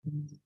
Mm-mm.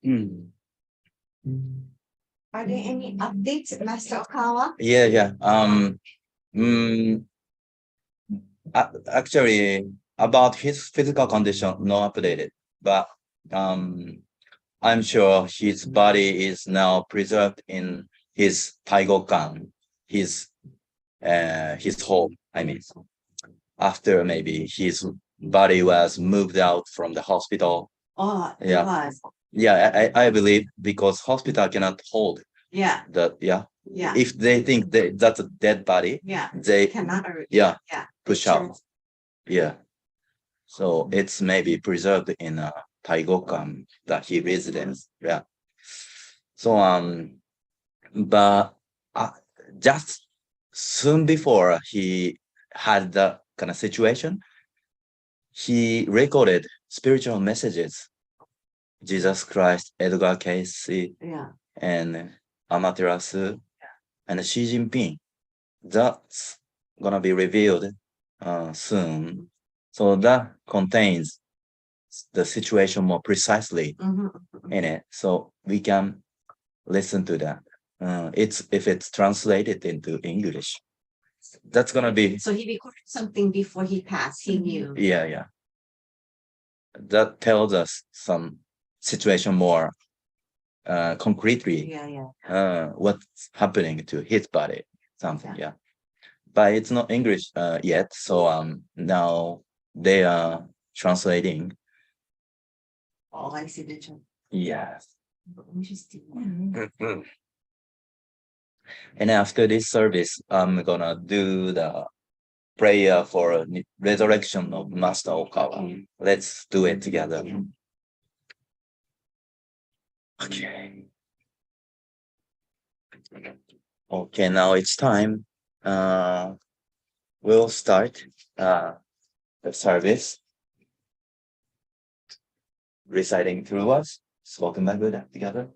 Mm. Are there any updates, Master Okawa? Yeah. Mm, Actually, about his physical condition, no updated, but um, I'm sure his body is now preserved in his Taigokan, his his home. I mean, after maybe his body was moved out from the hospital. Oh, it Yeah. was. Yeah, I believe because hospital cannot hold Yeah, that. Yeah, yeah, if they think that's a dead body, yeah. they Cannot. yeah Yeah. push out. Yeah, so it's maybe preserved in a Taigokan that he residence. Yeah. So but just soon before he had that kind of situation, he recorded spiritual messages. Jesus Christ, Edgar Casey, Yeah. and Amaterasu, and Xi Jinping. That's gonna be revealed soon. So that contains the situation more precisely in it. So we can listen to that. It's if it's translated into English. That's gonna be So he recorded something before he passed. He knew. yeah. That tells us some situation more concretely. Yeah. What's happening to his body, something. Yeah. But it's not English yet, so now they are translating. Oh, I see the joke. Yes. Interesting. Mhm. And after this service, I'm gonna do the prayer for resurrection of Master Okawa. Let's do it together. Okay. Okay, now it's time. We'll start the service reciting through us, spoken by Buddha together.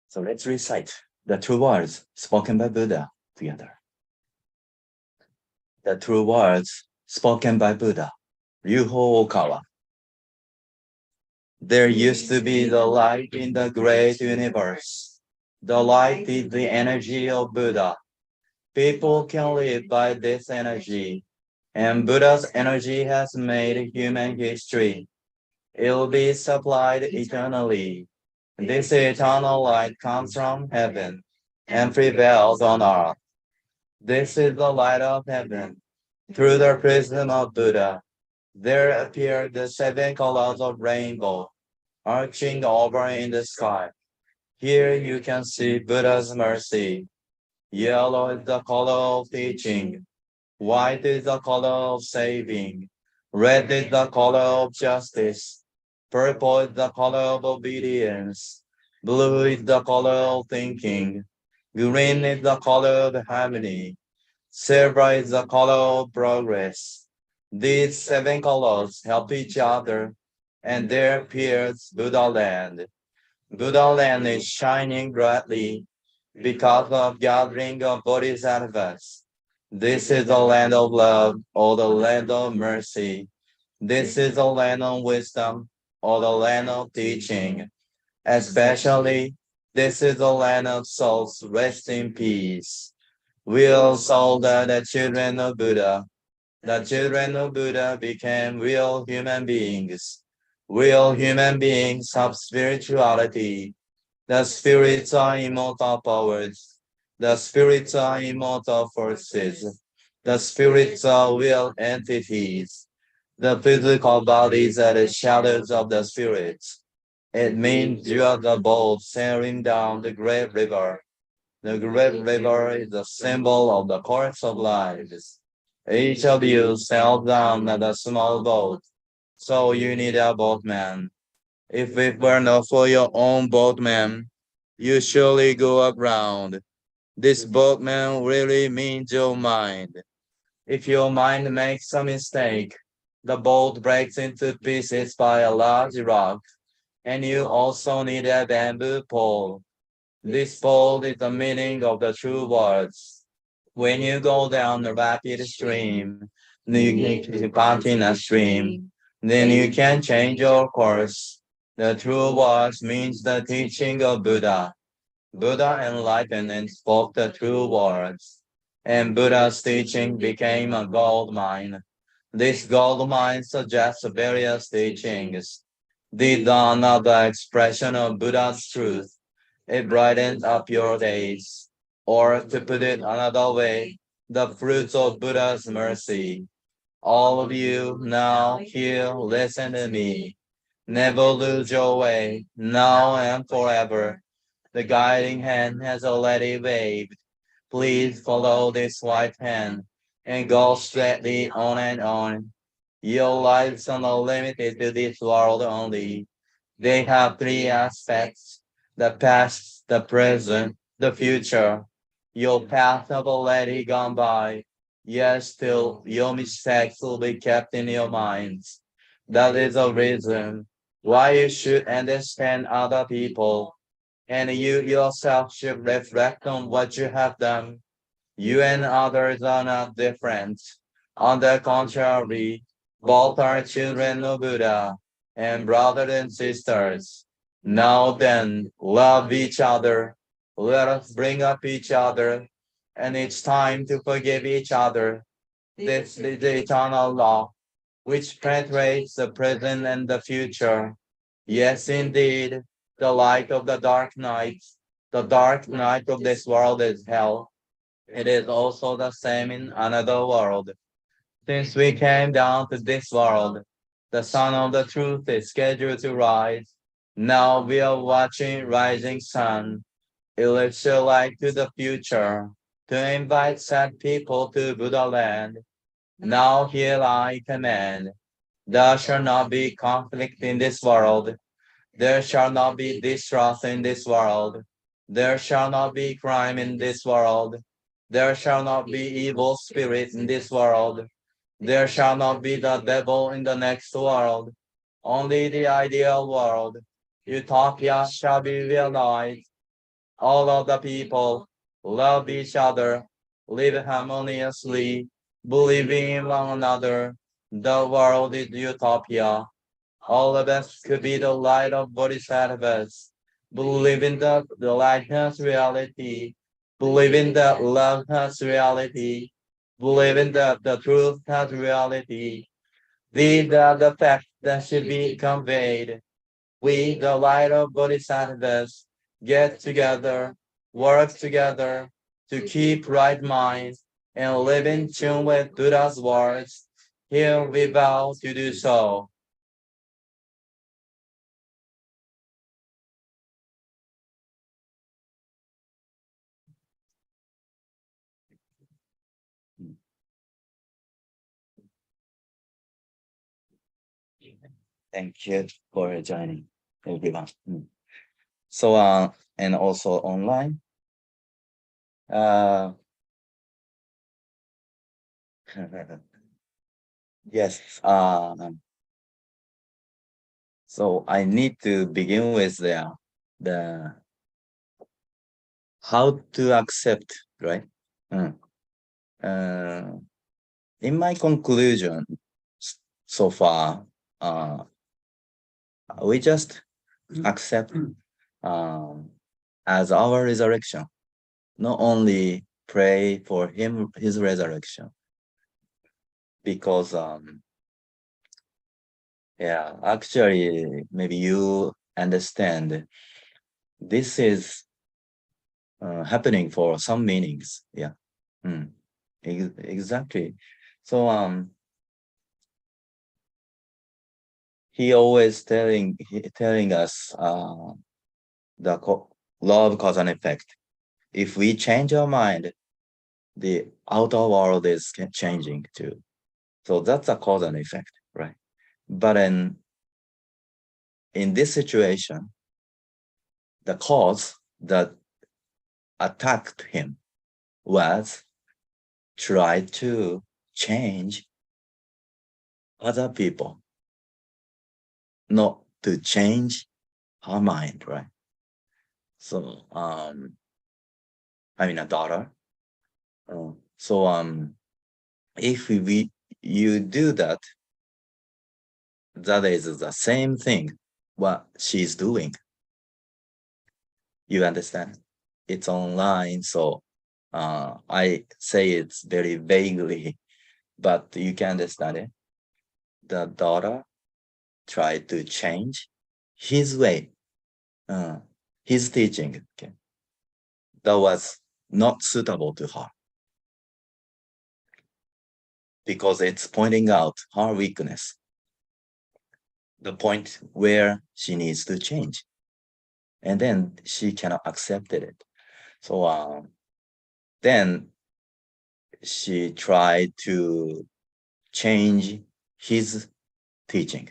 So let's recite the true words spoken by Buddha together. The true words spoken by Buddha, Ryuho Okawa. There used to be the light in the great universe. The light is the energy of Buddha. People can live by this energy, and Buddha's energy has made human history. It will be supplied eternally. This eternal light comes from heaven and prevails on earth. This is the light of heaven. Through the prism of Buddha, there appear the seven colors of rainbow, arching over in the sky. Here you can see Buddha's mercy. Yellow is the color of teaching. White is the color of saving. Red is the color of justice. Purple is the color of obedience. Blue is the color of thinking. Green is the color of harmony. Silver is the color of progress. These seven colors help each other, and there appears Buddha land. Buddha land is shining brightly because of gathering of bodhisattvas. This is the land of love or the land of mercy. This is the land of wisdom or the land of teaching. Especially, this is the land of souls rest in peace. We all saw that the children of Buddha, the children of Buddha became real human beings. Real human beings have spirituality. The spirits are immortal powers. The spirits are immortal forces. The spirits are real entities. The physical bodies are the shadows of the spirits. It means you are the boat sailing down the great river. The great river is the symbol of the course of lives. Each of you sailed down at a small boat, so you need a boatman. If it were not for your own boatman, you surely go aground. This boatman really means your mind. If your mind makes a mistake, the boat breaks into pieces by a large rock, and you also need a bamboo pole. This pole is the meaning of the true words. When you go down a rapid stream, in a stream, then you can change your course. The true words means the teaching of Buddha. Buddha enlightened and spoke the true words, and Buddha's teaching became a gold mine. This gold mine suggests various teachings. The dawn of the expression of Buddha's truth. It brightens up your days. Or to put it another way, the fruits of Buddha's mercy. All of you now here listen to me. Never lose your way, now and forever. The guiding hand has already waved. Please follow this white hand and go straightly on and on. Your lives are not limited to this world only. They have three aspects: the past, the present, the future. Your path have already gone by, yet still your mistakes will be kept in your minds. That is a reason why you should understand other people, and you yourself should reflect on what you have done. You and others are not different. On the contrary, both are children of Buddha and brothers and sisters. Now then, love each other. Let us bring up each other, and it's time to forgive each other. This is the eternal law, which penetrates the present and the future. Yes, indeed, the light of the dark night. The dark night of this world is hell. It is also the same in another world. Since we came down to this world, the sun of the truth is scheduled to rise. Now we are watching rising sun. It lifts your light to the future to invite sad people to Buddha land. Now here I command. There shall not be conflict in this world. There shall not be distrust in this world. There shall not be crime in this world. There shall not be evil spirits in this world. There shall not be the devil in the next world. Only the ideal world, utopia, shall be realized. All of the people love each other, live harmoniously, believing in one another. The world is utopia. All of us could be the light of bodhisattvas. Believe in that the light has reality. Believe in that love has reality. Believe in that the truth has reality. These are the facts that should be conveyed. We, the light of Bodhisattvas, get together, work together to keep right minds and live in tune with Buddha's words. Here we vow to do so. Thank you for joining, everyone. So, and also online. Uh, yes. So I need to begin with the how to accept, right? Mm. Uh, in my conclusion so far, uh, we just accept as our resurrection, not only pray for his resurrection, because yeah, actually maybe you understand this is happening for some meanings. Yeah. Exactly. So he always telling us the law of cause and effect. If we change our mind, the outer world is changing too. So that's a cause and effect, right? But in this situation, the cause that attacked him was try to change other people, not to change her mind, right? So I mean a daughter. So if you do that, that is the same thing what she's doing. You understand? It's online, so I say it's very vaguely, but you can understand it. The daughter tried to change his way, uh, his teaching. Okay, that was not suitable to her because it's pointing out her weakness, the point where she needs to change, and then she cannot accept it. So then she tried to change his teaching.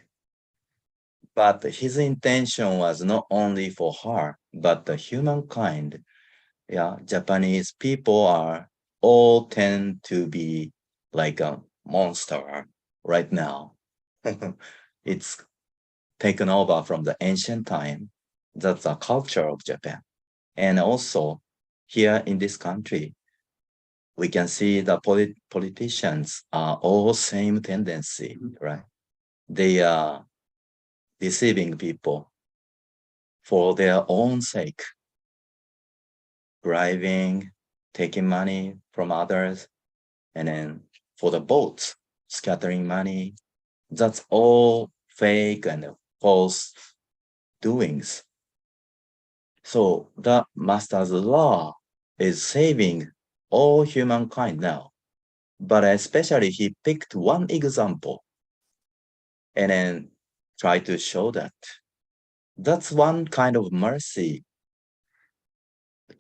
But his intention was not only for her, but the humankind. Yeah, Japanese people are all tend to be like a monster right now. It's taken over from the ancient time. That's the culture of Japan. And also here in this country, we can see the politicians are all same tendency, right? They are deceiving people for their own sake, bribing, taking money from others, and then for the votes, scattering money. That's all fake and false doings. So the master's law is saving all humankind now. But especially he picked one example and then tried to show that that's one kind of mercy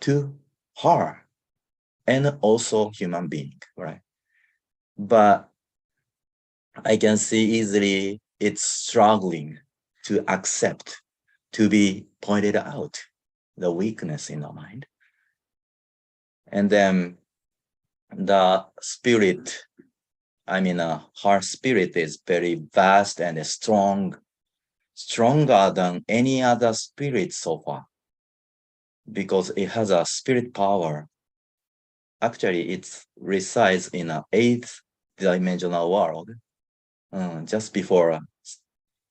to her and also human being, right? But I can see easily it's struggling to accept, to be pointed out, the weakness in the mind. And then the spirit, I mean, her spirit is very vast and strong, stronger than any other spirit so far, because it has a spirit power. Actually, it resides in an eighth dimensional world, just before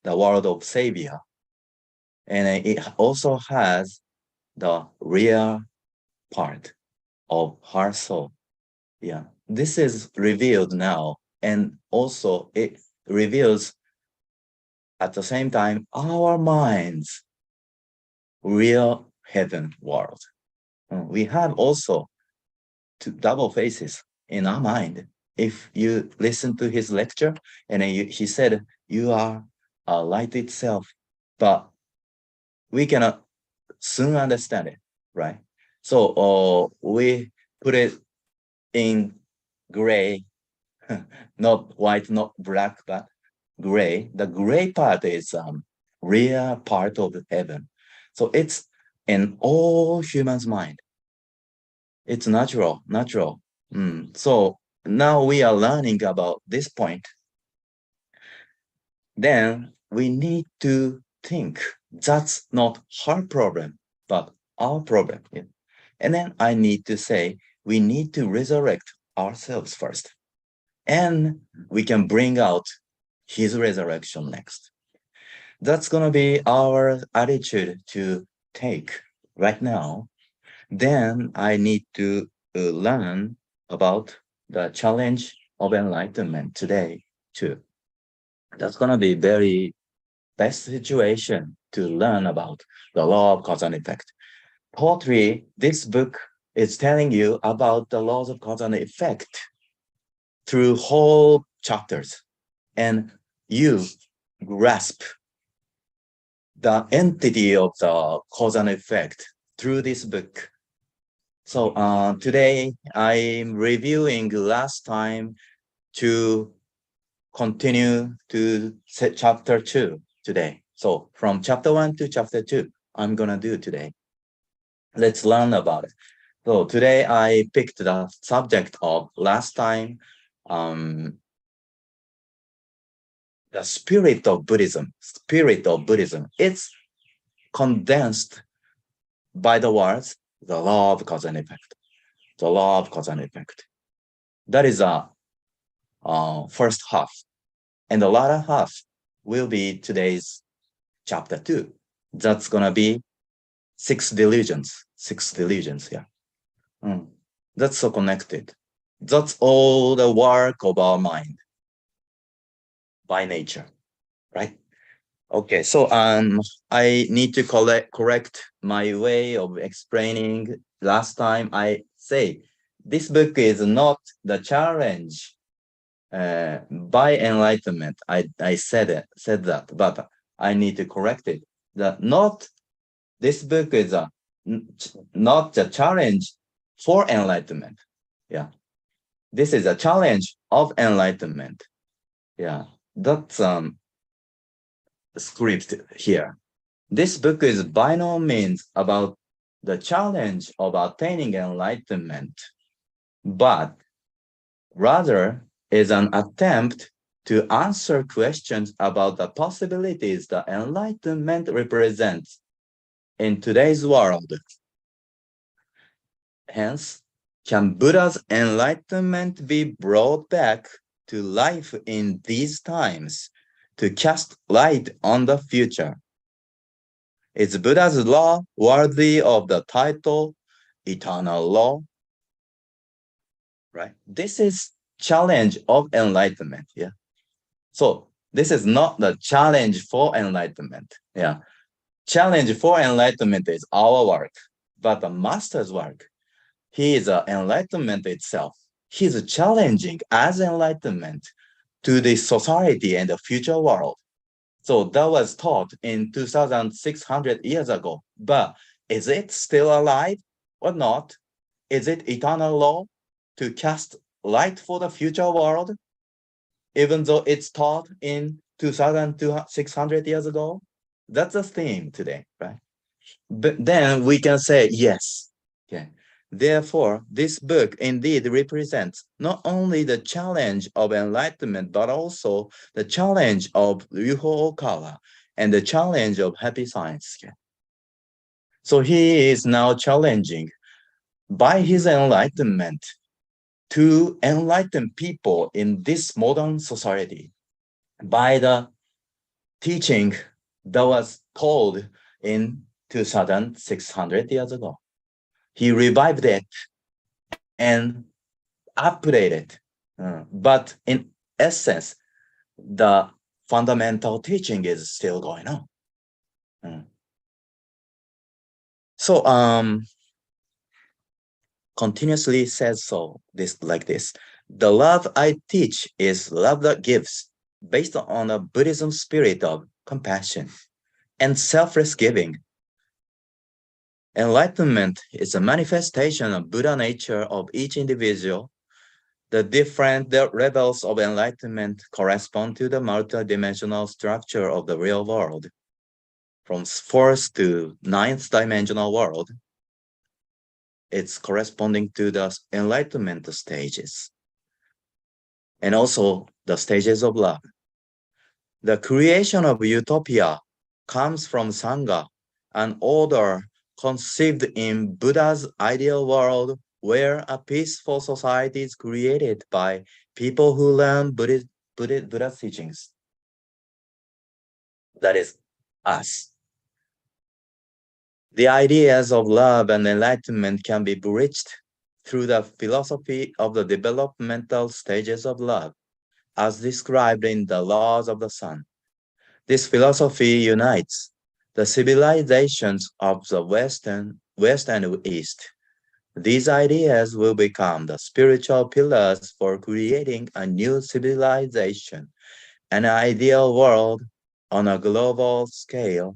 the world of Savior. And it also has the real part of her soul. Yeah, this is revealed now, and also it reveals at the same time our mind's real heaven world. We have also two double faces in our mind. If you listen to his lecture, and he said, you are a light itself, but we cannot soon understand it, right? So we put it in gray, not white, not black, but gray. The gray part is real part of heaven. So it's in all humans' mind. It's natural. So now we are learning about this point. Then we need to think that's not her problem, but our problem. Yeah. And then I need to say we need to resurrect ourselves first. And we can bring out his resurrection next. That's gonna be our attitude to take right now. Then I need to learn about the challenge of enlightenment today too. That's gonna be very best situation to learn about the law of cause and effect. Part 3, this book is telling you about the laws of cause and effect through whole chapters. And you grasp the entity of the cause and effect through this book. So today I'm reviewing last time to continue to chapter 2 today. So from chapter 1 to chapter 2, I'm gonna do today. Let's learn about it. So today I picked the subject of last time, the spirit of Buddhism. It's condensed by the words, the law of cause and effect. The law of cause and effect. That is a first half. And the latter half will be today's chapter 2. That's gonna be six delusions, yeah. That's so connected. That's all the work of our mind by nature, right? Okay, so I need to correct my way of explaining. Last time I say this book is not the challenge by enlightenment. I said that, but I need to correct it. That not this book is not the challenge for enlightenment. Yeah, this is a challenge of enlightenment. Yeah, that's script here. This book is by no means about the challenge of attaining enlightenment, but rather is an attempt to answer questions about the possibilities that enlightenment represents in today's world. Hence, can Buddha's enlightenment be brought back to life in these times to cast light on the future? Is Buddha's law worthy of the title eternal law? Right? This is challenge of enlightenment. Yeah. So this is not the challenge for enlightenment. Yeah. Challenge for enlightenment is our work, but the master's work, he is enlightenment itself. He's challenging as enlightenment to the society and the future world. So that was taught in 2,600 years ago. But is it still alive or not? Is it eternal law to cast light for the future world, even though it's taught in 2,600 years ago? That's the theme today, right? But then we can say yes. Okay. Therefore, this book indeed represents not only the challenge of enlightenment, but also the challenge of Ryuho Okawa and the challenge of happy science. Okay. So he is now challenging by his enlightenment to enlighten people in this modern society by the teaching that was told in 2,600 years ago. He revived it and updated. But in essence, the fundamental teaching is still going on. So continuously says so, this like this. The love I teach is love that gives, based on a Buddhism spirit of compassion and selfless giving. Enlightenment is a manifestation of Buddha nature of each individual. The different levels of enlightenment correspond to the multidimensional structure of the real world. From fourth to ninth dimensional world, it's corresponding to the enlightenment stages. And also the stages of love. The creation of utopia comes from Sangha, an order conceived in Buddha's ideal world where a peaceful society is created by people who learn Buddha's teachings. That is us. The ideas of love and enlightenment can be bridged through the philosophy of the developmental stages of love, as described in the laws of the sun. This philosophy unites the civilizations of the West and East. These ideas will become the spiritual pillars for creating a new civilization, an ideal world on a global scale.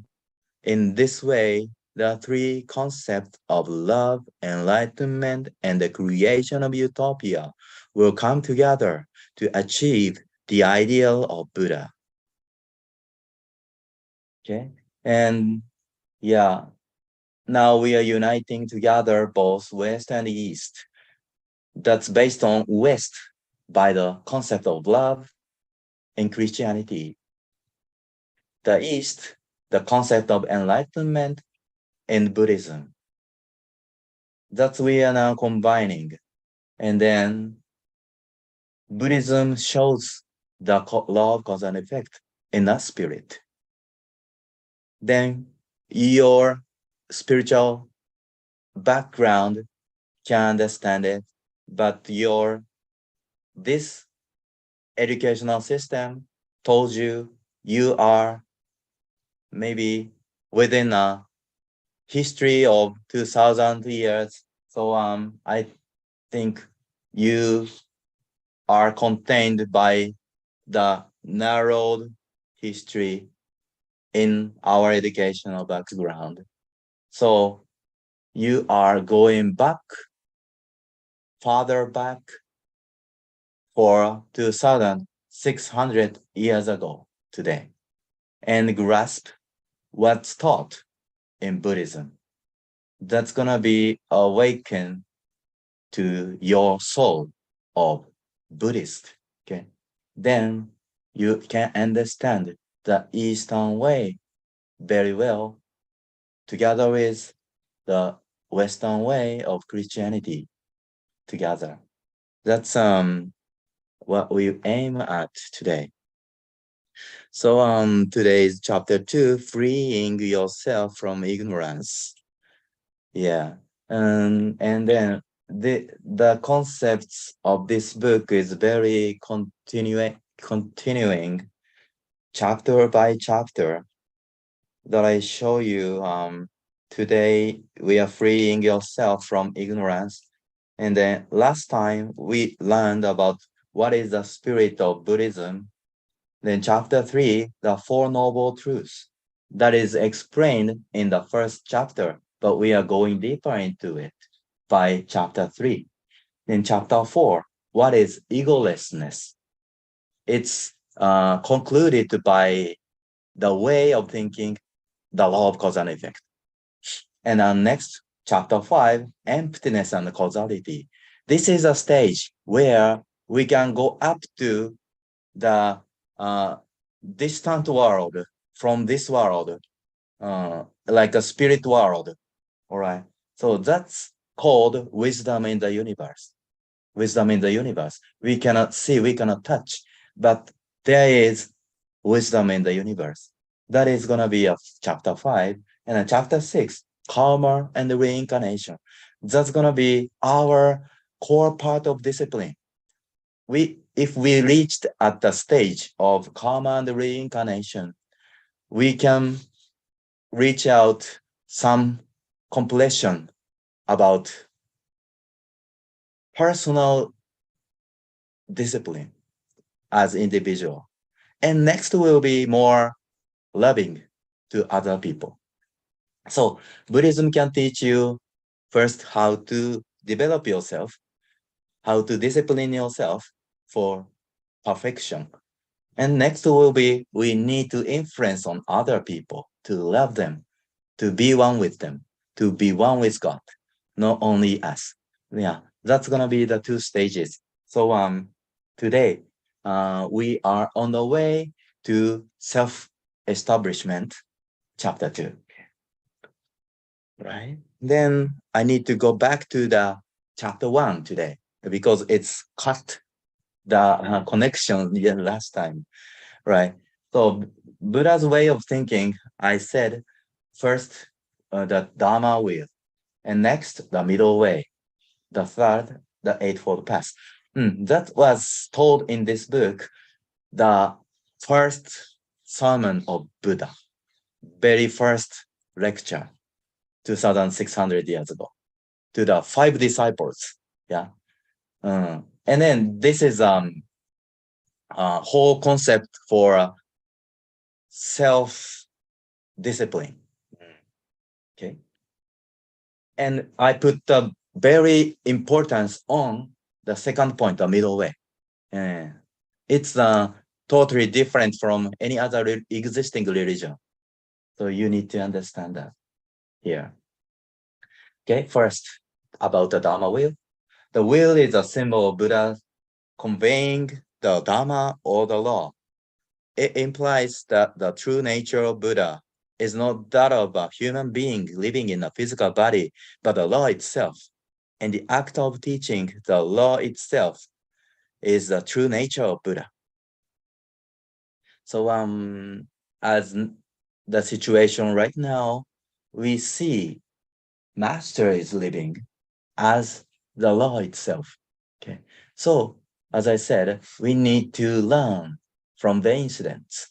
In this way, the three concepts of love, enlightenment, and the creation of utopia will come together to achieve the ideal of Buddha. Okay, and yeah, now we are uniting together both West and East. That's based on West by the concept of love in Christianity. The East, the concept of enlightenment in Buddhism. That's we are now combining. And then Buddhism shows the law of cause and effect in that spirit. Then your spiritual background can understand it, but this educational system told you you are maybe within a history of 2,000 years. So I think you are contained by the narrowed history in our educational background. So you are going back, farther back for 2,600 years ago today and grasp what's taught in Buddhism. That's gonna be awakened to your soul of Buddhist. Okay, then you can understand the Eastern way very well, together with the Western way of Christianity together. That's what we aim at today. So today's chapter 2, freeing yourself from ignorance. Yeah. And then the concepts of this book is very continuing chapter by chapter that I show you. Today we are freeing yourself from ignorance. And then last time we learned about what is the spirit of Buddhism. Then chapter 3, the Four Noble Truths. That is explained in the first chapter, but we are going deeper into it by chapter 3. In chapter 4, what is egolessness? It's concluded by the way of thinking, the law of cause and effect. And next, chapter 5, emptiness and causality. This is a stage where we can go up to the distant world from this world, like a spirit world. All right. So that's called wisdom in the universe. Wisdom in the universe. We cannot see, we cannot touch, but there is wisdom in the universe. That is going to be a chapter 5. And then chapter 6, karma and reincarnation. That's gonna be our core part of discipline. If we reached at the stage of karma and reincarnation, we can reach out some completion about personal discipline as individual. And next will be more loving to other people. So Buddhism can teach you first how to develop yourself, how to discipline yourself for perfection. And next will be we need to influence on other people, to love them, to be one with them, to be one with God, not only us. Yeah, that's gonna be the two stages. So today we are on the way to self-establishment, chapter 2. Right? Then I need to go back to the chapter 1 today because it's cut the connection last time, right? So Buddha's way of thinking, I said first the Dharma wheel, and next the middle way, the third the Eightfold Path. That was told in this book, the first sermon of Buddha, very first lecture, 2,600 years ago, to the 5 disciples. Yeah. And then this is whole concept for self-discipline. Okay. And I put the very importance on the second point, the middle way. It's totally different from any other existing religion. So you need to understand that here. Okay, first about the Dharma wheel. The wheel is a symbol of Buddha conveying the Dharma or the law. It implies that the true nature of Buddha is not that of a human being living in a physical body, but the law itself. And the act of teaching the law itself is the true nature of Buddha. So as the situation right now, we see Master is living as the law itself. Okay. So as I said, we need to learn from the incidents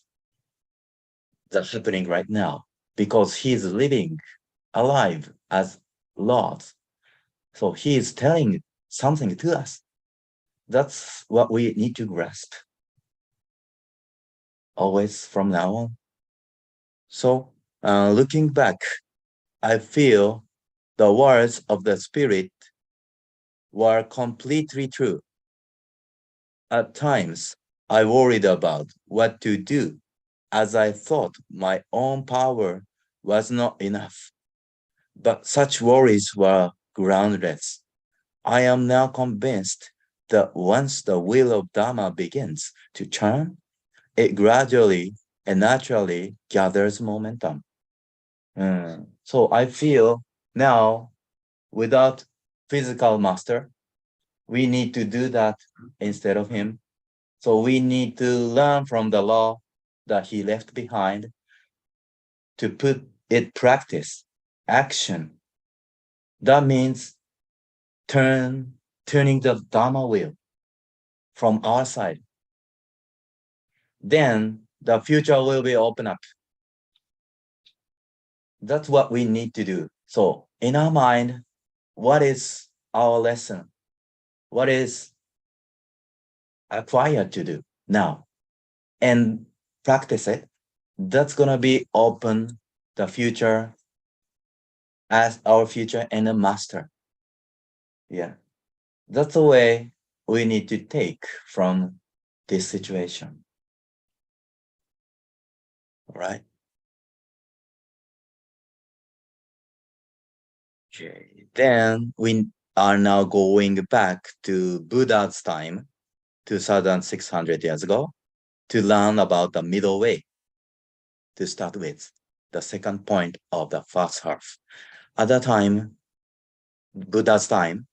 that's happening right now because he's living alive as Lord. So he is telling something to us. That's what we need to grasp always from now on. So looking back, I feel the words of the Spirit were completely true. At times, I worried about what to do as I thought my own power was not enough. But such worries were groundless. I am now convinced that once the wheel of Dharma begins to turn, it gradually and naturally gathers momentum. So I feel now, without physical master, we need to do that instead of him. So we need to learn from the law that he left behind to put it practice, action. That means turning the Dharma wheel from our side. Then the future will be open up. That's what we need to do. So in our mind, what is our lesson? What is acquired to do now? And practice it. That's gonna be open the future as our future and a master. Yeah. That's the way we need to take from this situation. All right. Okay. Then we are now going back to Buddha's time, 2,600 years ago, to learn about the middle way. To start with, the second point of the first half. At that time, Buddha's time,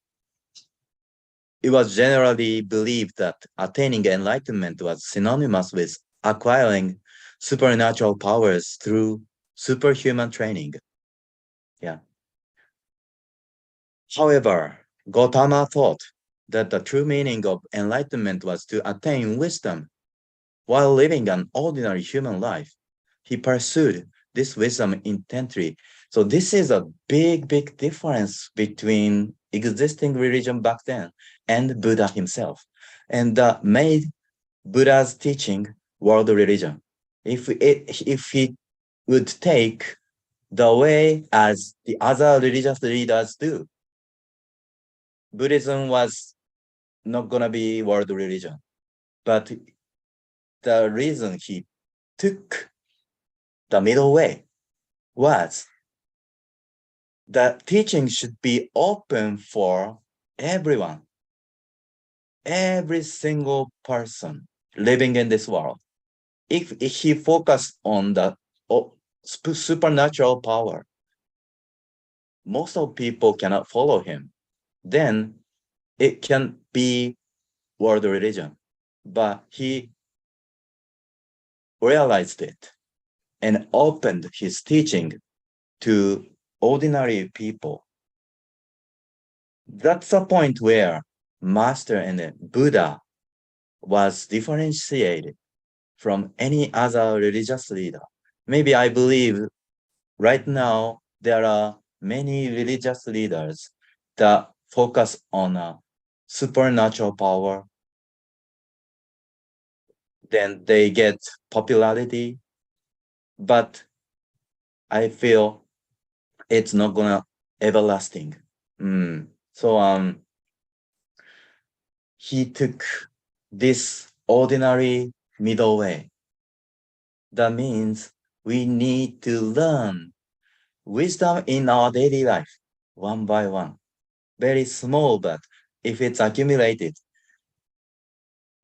it was generally believed that attaining enlightenment was synonymous with acquiring supernatural powers through superhuman training. Yeah. However, Gautama thought that the true meaning of enlightenment was to attain wisdom while living an ordinary human life. He pursued this wisdom intently. So this is a big, big difference between existing religion back then and Buddha himself, and that made Buddha's teaching world religion. If he would take the way as the other religious leaders do, Buddhism was not gonna be world religion. But the reason he took the middle way was the teaching should be open for everyone, every single person living in this world. If he focused on the supernatural power, most of people cannot follow him. Then it can be world religion. But he realized it and opened his teaching to ordinary people. That's a point where Master and Buddha was differentiated from any other religious leader. Maybe I believe right now there are many religious leaders that focus on a supernatural power. Then they get popularity, but I feel it's not gonna everlasting. So he took this ordinary middle way. That means we need to learn wisdom in our daily life, one by one. Very small, but if it's accumulated,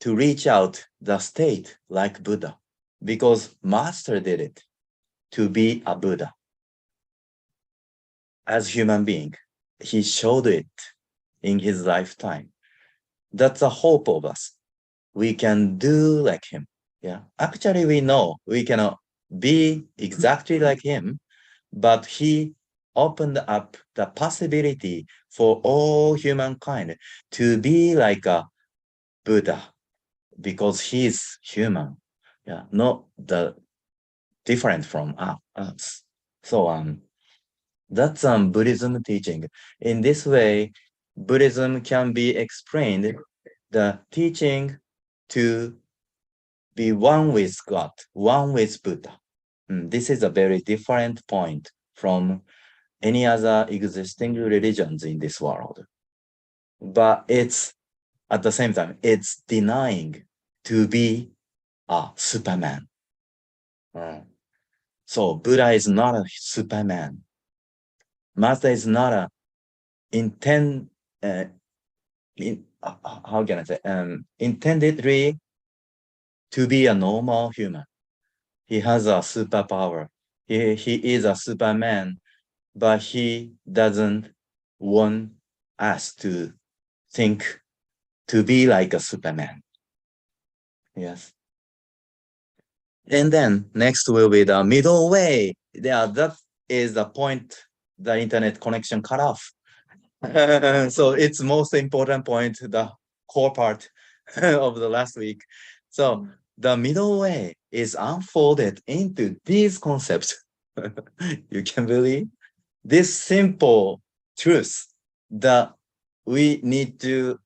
to reach out the state like Buddha, because Master did it to be a Buddha. As human being, he showed it in his lifetime. That's the hope of us. We can do like him. Yeah. Actually, we know we cannot be exactly like him, but he opened up the possibility for all humankind to be like a Buddha because he's human. Yeah, not the different from us. So that's Buddhism teaching. In this way, Buddhism can be explained the teaching to be one with God, one with Buddha. This is a very different point from any other existing religions in this world. But it's at the same time, it's denying to be a Superman. So Buddha is not a Superman. Master is not a how can I say, intendedly to be a normal human. He has a superpower. He is a Superman, but he doesn't want us to think to be like a Superman. Yes. And then next will be the middle way. Yeah, that is the point the internet connection cut off. So it's most important point, the core part of the last week. So the middle way is unfolded into these concepts. You can believe this simple truth that we need to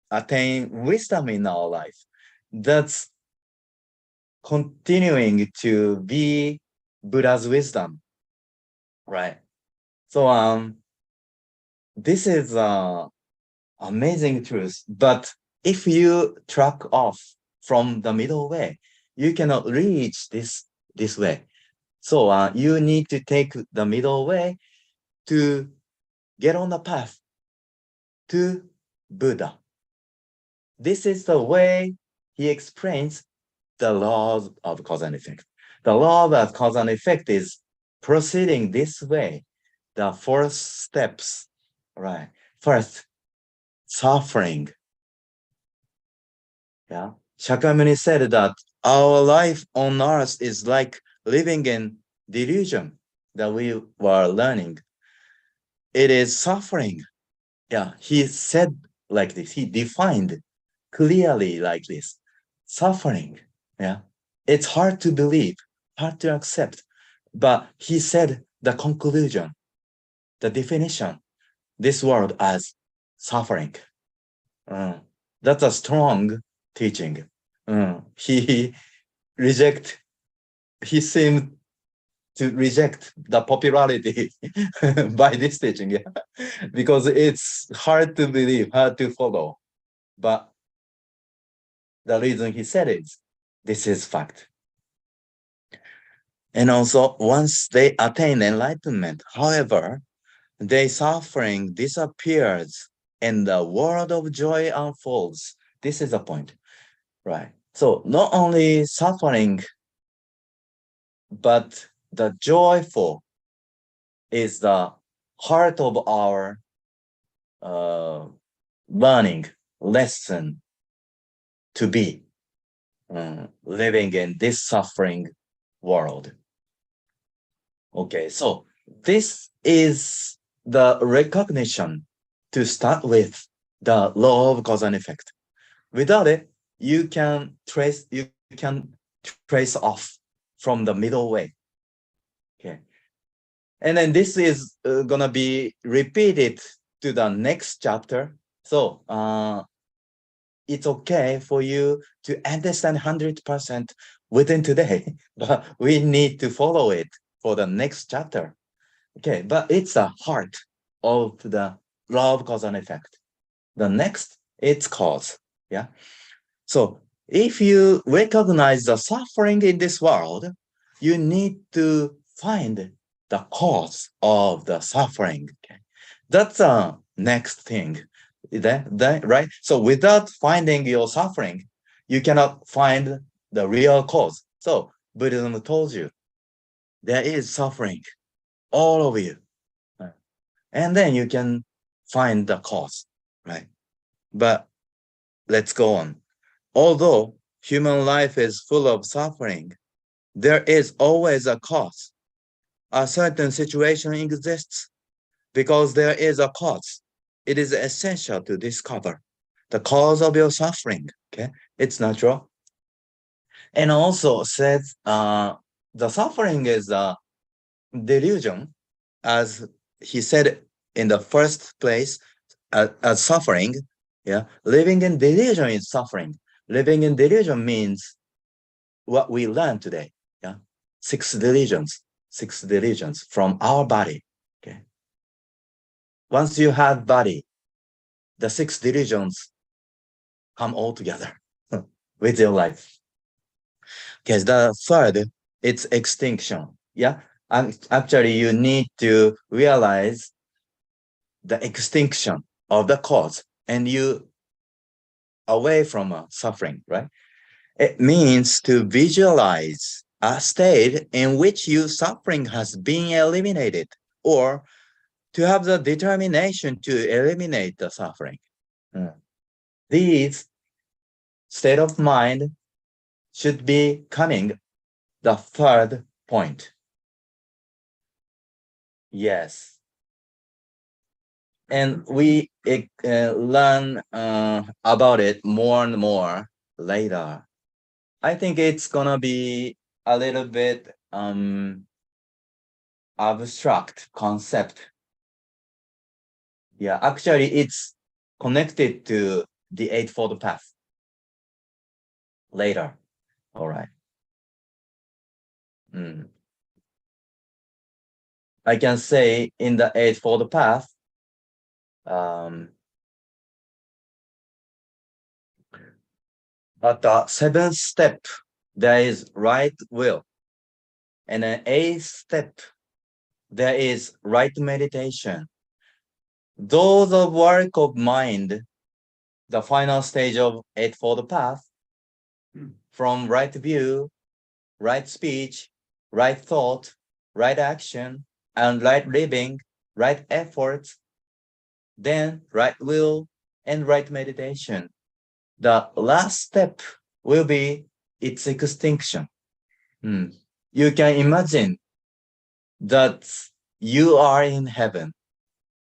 attain wisdom in our life. That's continuing to be Buddha's wisdom, right? So this is amazing truth. But if you track off from the middle way, you cannot reach this way. So you need to take the middle way to get on the path to Buddha. This is the way he explains the laws of cause and effect. The law of cause and effect is proceeding this way. The 4 steps, right? First, suffering. Yeah. Shakyamuni said that our life on earth is like living in delusion that we were learning. it is suffering. Yeah, he said like this. He defined clearly like this. Suffering. Yeah. It's hard to believe, hard to accept. But he said the conclusion, the definition, this world as suffering. Uh, that's a strong teaching. He reject. He seemed to reject the popularity by this teaching, yeah, because it's hard to believe, hard to follow. But the reason he said is, this is fact. And also, once they attain enlightenment, however, their suffering disappears and the world of joy unfolds. This is the point, right? So not only suffering, but the joyful is the heart of our learning lesson to be living in this suffering world. Okay, so this is the recognition to start with the law of cause and effect. Without it, you can trace off from the middle way. Okay, and then this is gonna be repeated to the next chapter. So it's okay for you to understand 100% within today, but we need to follow it for the next chapter. Okay, but it's the heart of the law of cause and effect. The next, it's cause. Yeah. So if you recognize the suffering in this world, you need to find the cause of the suffering. Okay? That's the next thing. Right? So without finding your suffering, you cannot find the real cause. So Buddhism told you there is suffering all over you. And then you can find the cause, right? But let's go on. Although human life is full of suffering, there is always a cause. A certain situation exists because there is a cause. It is essential to discover the cause of your suffering. Okay, it's natural. And also says the suffering is a delusion, as he said in the first place, as suffering. Yeah, living in delusion is suffering. Living in delusion means what we learned today. Yeah, six delusions from our body. Okay, once you have body, the six delusions come all together with your life. Okay, the third, it's extinction. Yeah, and actually you need to realize the extinction of the cause and you away from suffering, right? It means to visualize a state in which your suffering has been eliminated or to have the determination to eliminate the suffering. These state of mind should be coming the third point. Yes. And we learn about it more and more later. I think it's gonna be a little bit abstract concept. Yeah, actually it's connected to the Eightfold Path later. All right. I can say in the Eightfold Path, at the seventh step, there is right will. And an eighth step, there is right meditation. Those of work of mind, the final stage of Eightfold Path, from right view, right speech, right thought, right action, and right living, right efforts, then right will and right meditation. The last step will be its extinction. You can imagine that you are in heaven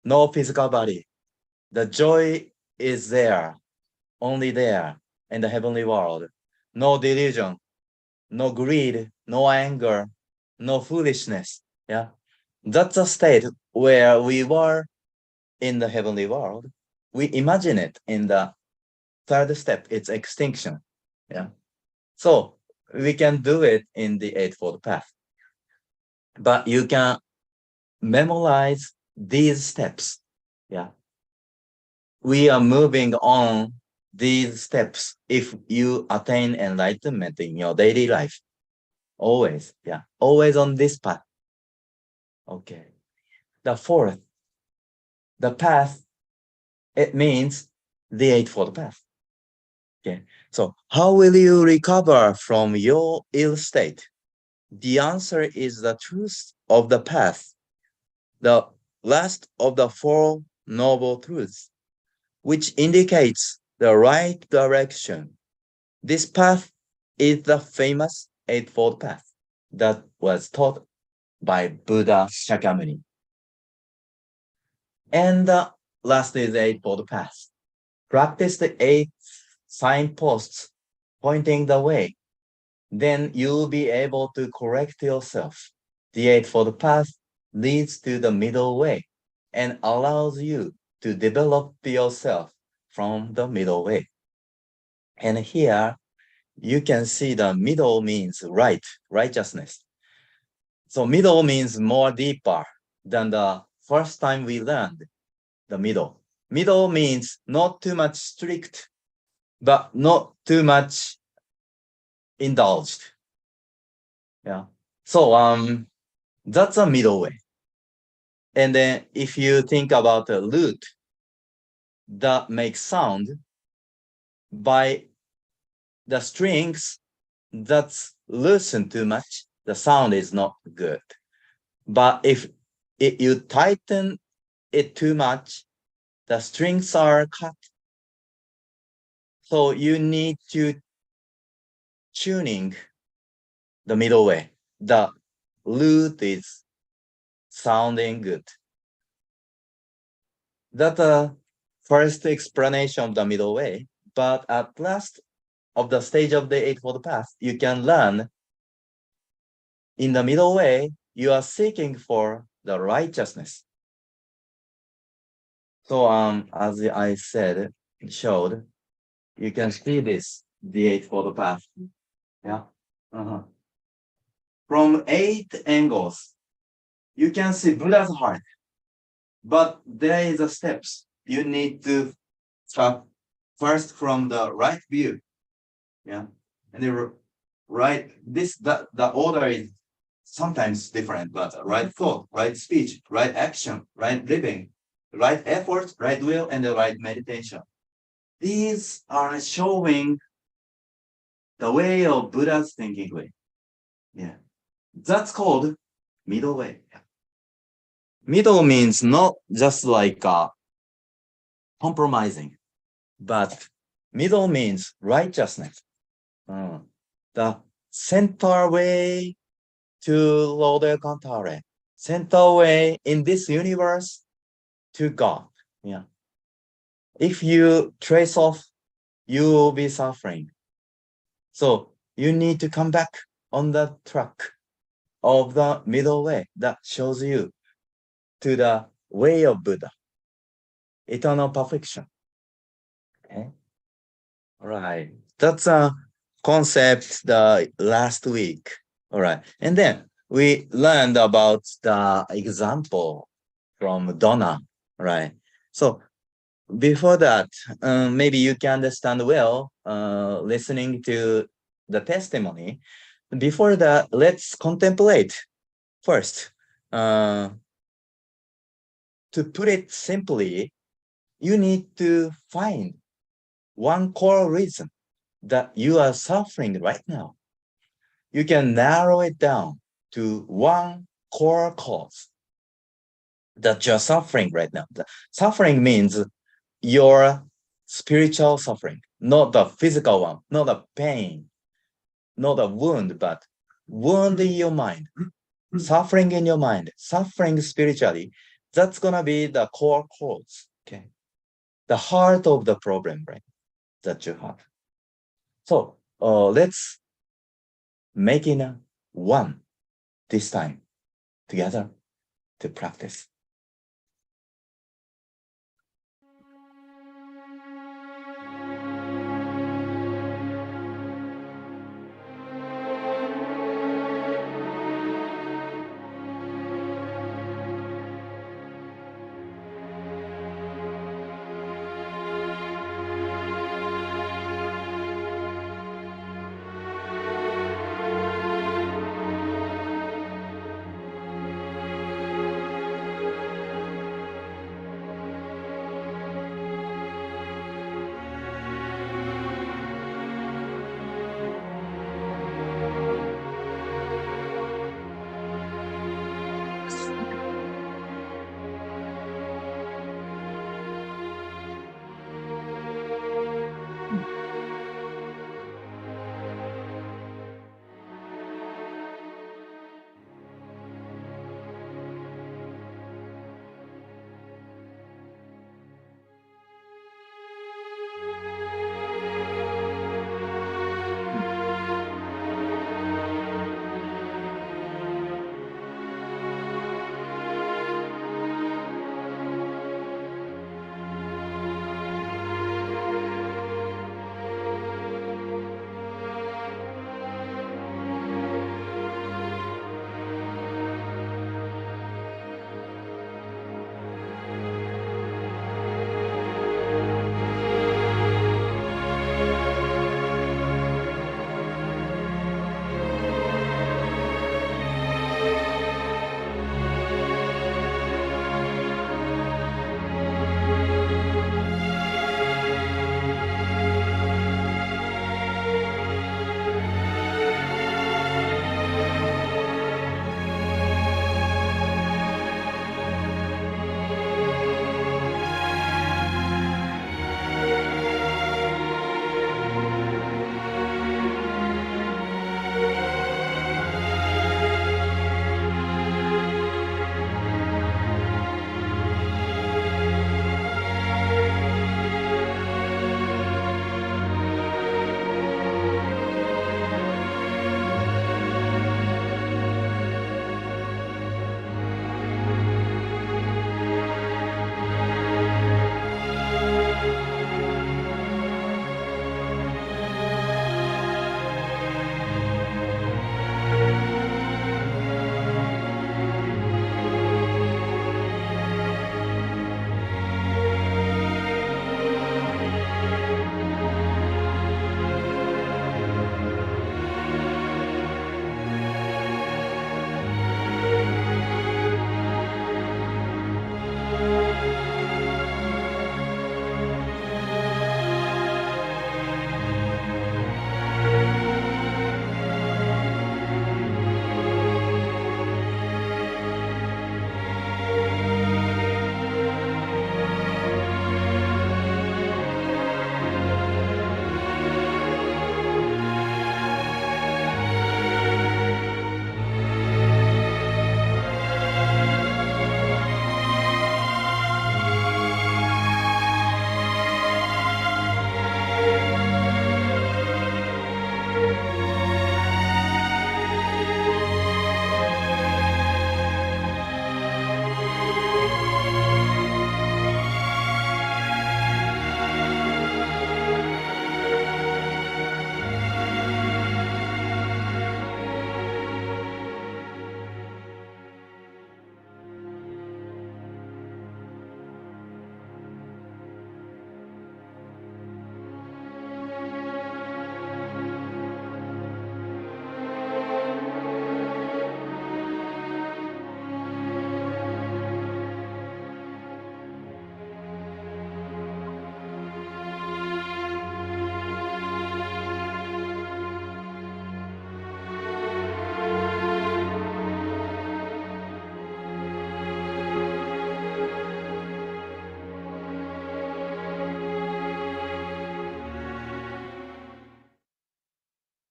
no physical body. The joy is there, only there in the heavenly world. No delusion, no greed, no anger, no foolishness. Yeah. That's a state where we were in the heavenly world. We imagine it in the third step, it's extinction. Yeah. So we can do it in the Eightfold Path. But you can memorize these steps. Yeah. We are moving on these steps if you attain enlightenment in your daily life. Always. Yeah. Always on this path. Okay. The fourth, the path, it means the Eightfold Path. Okay. So how will you recover from your ill state? The answer is the truth of the path, the last of the Four Noble Truths, which indicates the right direction. This path is the famous Eightfold Path that was taught by Buddha Shakyamuni. And the last is the Eightfold Path. Practice the 8 signposts pointing the way. Then you'll be able to correct yourself. The Eightfold Path leads to the middle way and allows you to develop yourself from the middle way. And here you can see the middle means right, righteousness. So middle means more deeper than the first time we learned the middle. Middle means not too much strict, but not too much indulged. Yeah. So that's a middle way. And then if you think about a lute that makes sound by the strings that's loosened too much, the sound is not good. But if you tighten it too much, the strings are cut. So you need to tuning the middle way. The lute is sounding good. That's the first explanation of the middle way. But at last of the stage of the Eightfold Path, you can learn in the middle way, you are seeking for the righteousness. So as I said, showed, you can see this, the Eightfold Path. Yeah. From 8 angles, you can see Buddha's heart. But there is a steps. You need to start first from the right view. Yeah. And the right, the order is sometimes different, but right thought, right speech, right action, right living, right effort, right will, and the right meditation. These are showing the way of Buddha's thinking way. Yeah. That's called middle way. Middle means not just like compromising, but middle means righteousness. The center way to Lord Kantare. Center way in this universe to God. Yeah. If you trace off, you will be suffering. So you need to come back on the track of the middle way that shows you to the way of Buddha, eternal perfection. Okay. All right. That's a concept the last week. All right. And then we learned about the example from Donna, right? So before that, maybe you can understand well listening to the testimony. Before that, let's contemplate first. To put it simply, you need to find one core reason that you are suffering right now. You can narrow it down to one core cause that you're suffering right now. The suffering means your spiritual suffering, not the physical one, not the pain, not a wound, but wound in your mind, suffering in your mind, suffering spiritually. That's gonna be the core cause, okay? The heart of the problem, right? That you have. So let's make it a one this time together to practice.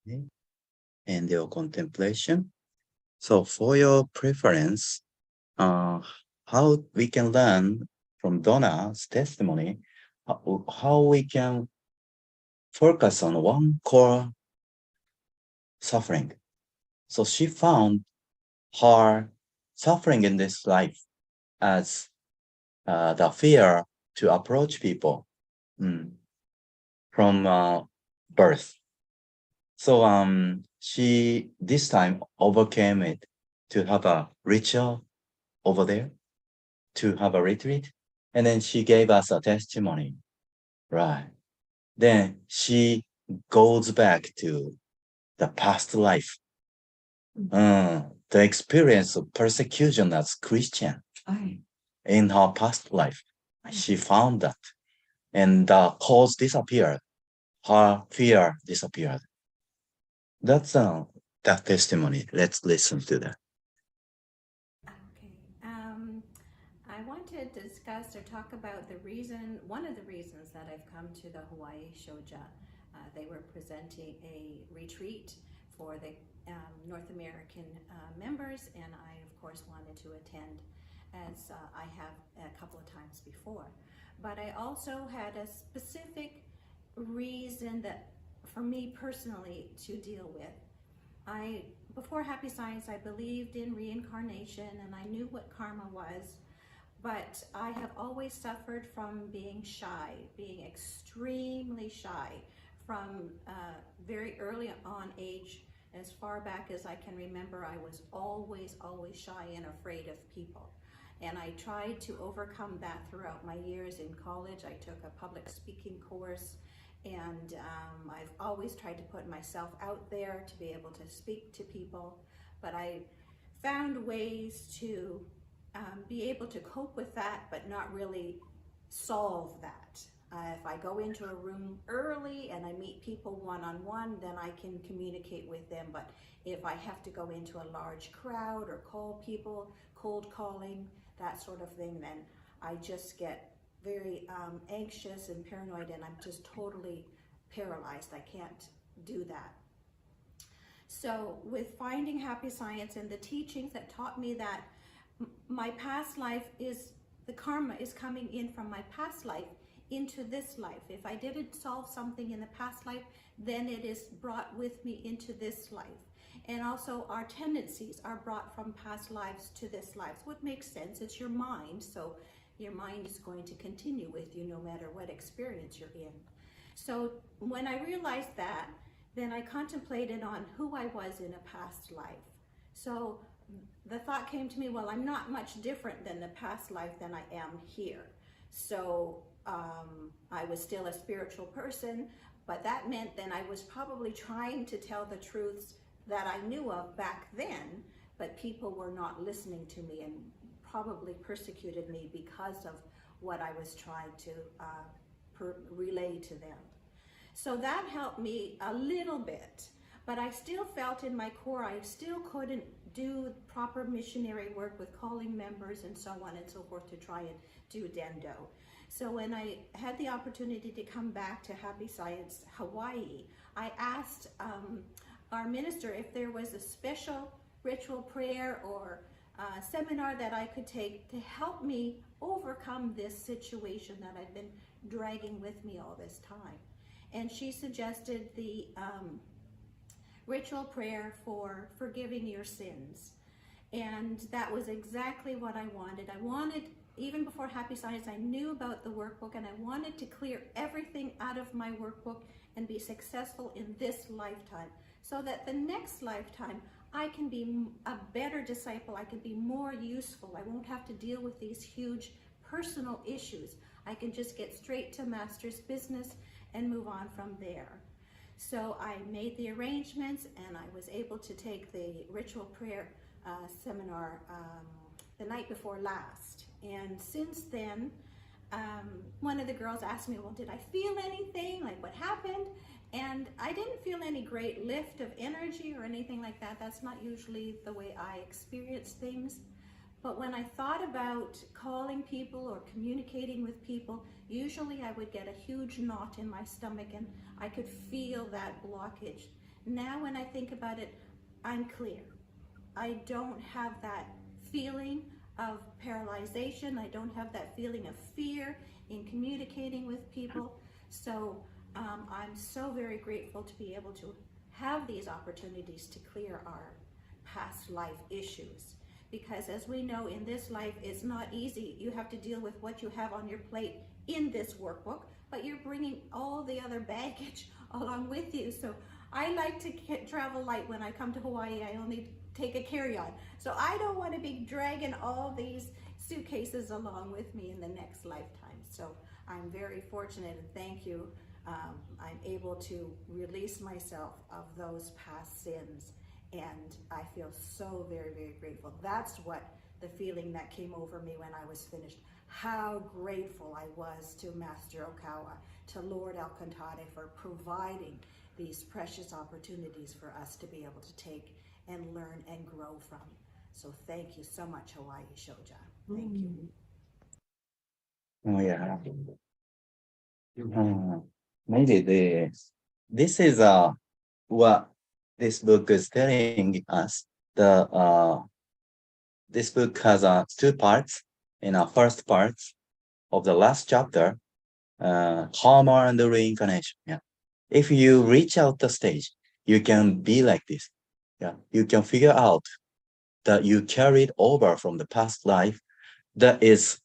Okay. And your contemplation. So for your preference, how we can learn from Donna's testimony, how we can focus on one core suffering. So she found her suffering in this life as the fear to approach people from birth. So she this time overcame it to have a ritual over there, to have a retreat, and then she gave us a testimony. Right. Then she goes back to the past life, the experience of persecution as Christian in her past life. She found that, and the cause disappeared. Her fear disappeared. That's that testimony. Let's listen to that. Okay. I want to discuss or talk about one of the reasons that I've come to the Hawaii Shoja. They were presenting a retreat for the North American members, and I, of course, wanted to attend, as I have a couple of times before. But I also had a specific reason that, for me personally, to deal with. Before Happy Science, I believed in reincarnation and I knew what karma was, but I have always suffered from being shy, being extremely shy from very early on age. As far back as I can remember, I was always shy and afraid of people. And I tried to overcome that throughout my years in college. I took a public speaking course, and I've always tried to put myself out there to be able to speak to people, but I found ways to be able to cope with that, but not really solve that. If I go into a room early and I meet people one-on-one, then I can communicate with them. But if I have to go into a large crowd or call people, cold calling, that sort of thing, then I just get very anxious and paranoid, and I'm just totally paralyzed. I can't do that. So with finding Happy Science and the teachings that taught me that my past life is, the karma is coming in from my past life into this life. If I didn't solve something in the past life, then it is brought with me into this life. And also our tendencies are brought from past lives to this life. So it makes sense, it's your mind, so your mind is going to continue with you no matter what experience you're in. So when I realized that, then I contemplated on who I was in a past life. So the thought came to me, well, I'm not much different than the past life than I am here. So I was still a spiritual person, but that meant then I was probably trying to tell the truths that I knew of back then, but people were not listening to me and probably persecuted me because of what I was trying to relay to them. So that helped me a little bit, but I still felt in my core I still couldn't do proper missionary work with calling members and so on and so forth to try and do Dendo. So when I had the opportunity to come back to Happy Science Hawaii, I asked our minister if there was a special ritual prayer or seminar that I could take to help me overcome this situation that I've been dragging with me all this time. And she suggested the ritual prayer for forgiving your sins. And that was exactly what I wanted. I wanted, even before Happy Science, I knew about the workbook and I wanted to clear everything out of my workbook and be successful in this lifetime, so that the next lifetime I can be a better disciple, I can be more useful, I won't have to deal with these huge personal issues. I can just get straight to Master's business and move on from there. So I made the arrangements and I was able to take the ritual prayer seminar the night before last. And since then, one of the girls asked me, well, did I feel anything? Like, what happened? And I didn't feel any great lift of energy or anything like that. That's not usually the way I experience things. But when I thought about calling people or communicating with people, usually I would get a huge knot in my stomach and I could feel that blockage. Now when I think about it, I'm clear. I don't have that feeling of paralyzation. I don't have that feeling of fear in communicating with people. So I'm so very grateful to be able to have these opportunities to clear our past life issues. Because as we know, in this life, it's not easy. You have to deal with what you have on your plate in this workbook, but you're bringing all the other baggage along with you. So I like to travel light. When I come to Hawaii, I only take a carry-on. So I don't want to be dragging all these suitcases along with me in the next lifetime. So I'm very fortunate, and thank you. I'm able to release myself of those past sins, and I feel so very, very grateful. That's what the feeling that came over me when I was finished. How grateful I was to Master Okawa, to Lord Alcantara, for providing these precious opportunities for us to be able to take and learn and grow from. So thank you so much, Hawaii Shoja. Thank you. Oh yeah. Maybe this is what this book is telling us. This book has two parts. In our first part of the last chapter, karma and the reincarnation. Yeah. If you reach out the stage, you can be like this. Yeah. You can figure out that you carried over from the past life that is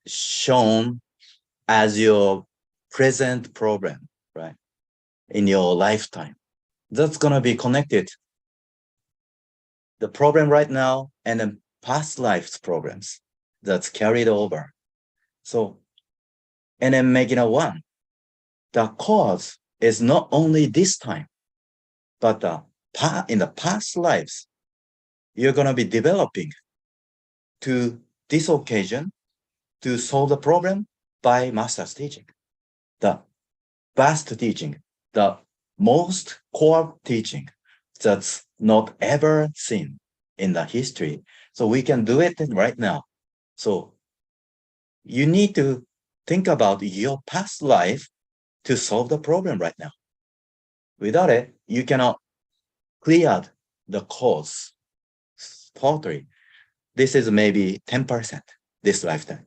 shown as your present problem, right? In your lifetime. That's gonna be connected. The problem right now and the past life's problems that's carried over. So, and then making a one. The cause is not only this time, but in the past lives, you're gonna be developing to this occasion to solve the problem by master's teaching. The best teaching, the most core teaching that's not ever seen in the history. So we can do it right now. So you need to think about your past life to solve the problem right now. Without it, you cannot clear the cause totally. This is maybe 10% this lifetime.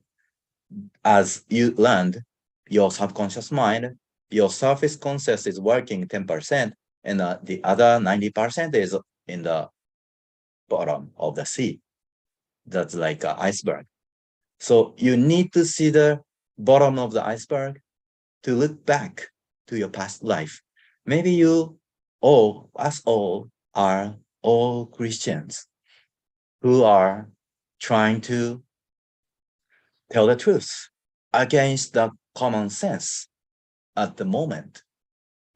As you learned, your subconscious mind, your surface conscious is working 10%, and the other 90% is in the bottom of the sea. That's like an iceberg. So you need to see the bottom of the iceberg to look back to your past life. Maybe you us all are all Christians who are trying to tell the truth against the common sense at the moment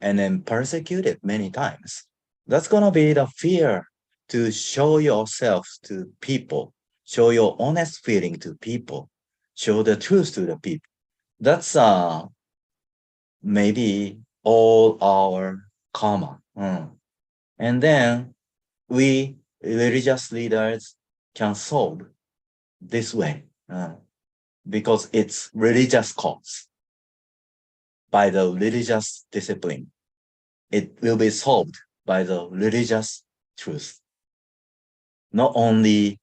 and then persecuted many times. That's gonna be the fear to show yourself to people, show your honest feeling to people, show the truth to the people. That's maybe all our karma. And then we religious leaders can solve this way because it's religious cause by the religious discipline. It will be solved by the religious truth. Not only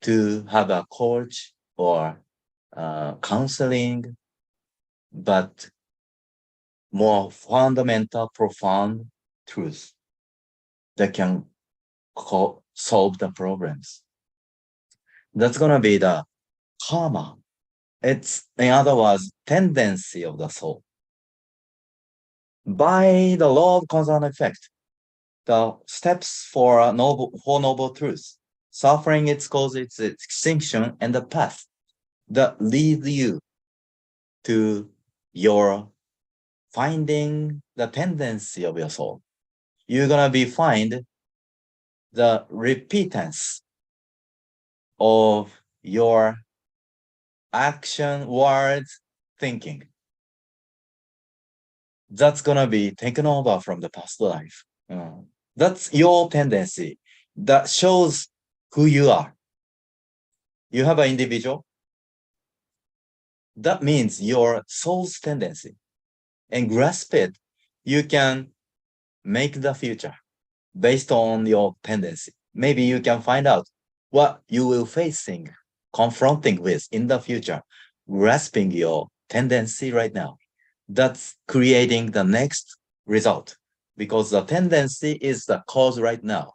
to have a coach or counseling, but more fundamental, profound truth that can solve the problems. That's gonna be the karma. It's, in other words, tendency of the soul. By the law of cause and effect, the steps for noble truth, suffering its cause, its extinction, and the path that lead you to your finding the tendency of your soul. You're gonna be find the repeatance of your action, words, thinking. That's gonna be taken over from the past life. That's your tendency. That shows who you are. You have an individual. That means your soul's tendency. And grasp it, you can make the future based on your tendency. Maybe you can find out what you will facing confronting with in the future, grasping your tendency right now. That's creating the next result because the tendency is the cause right now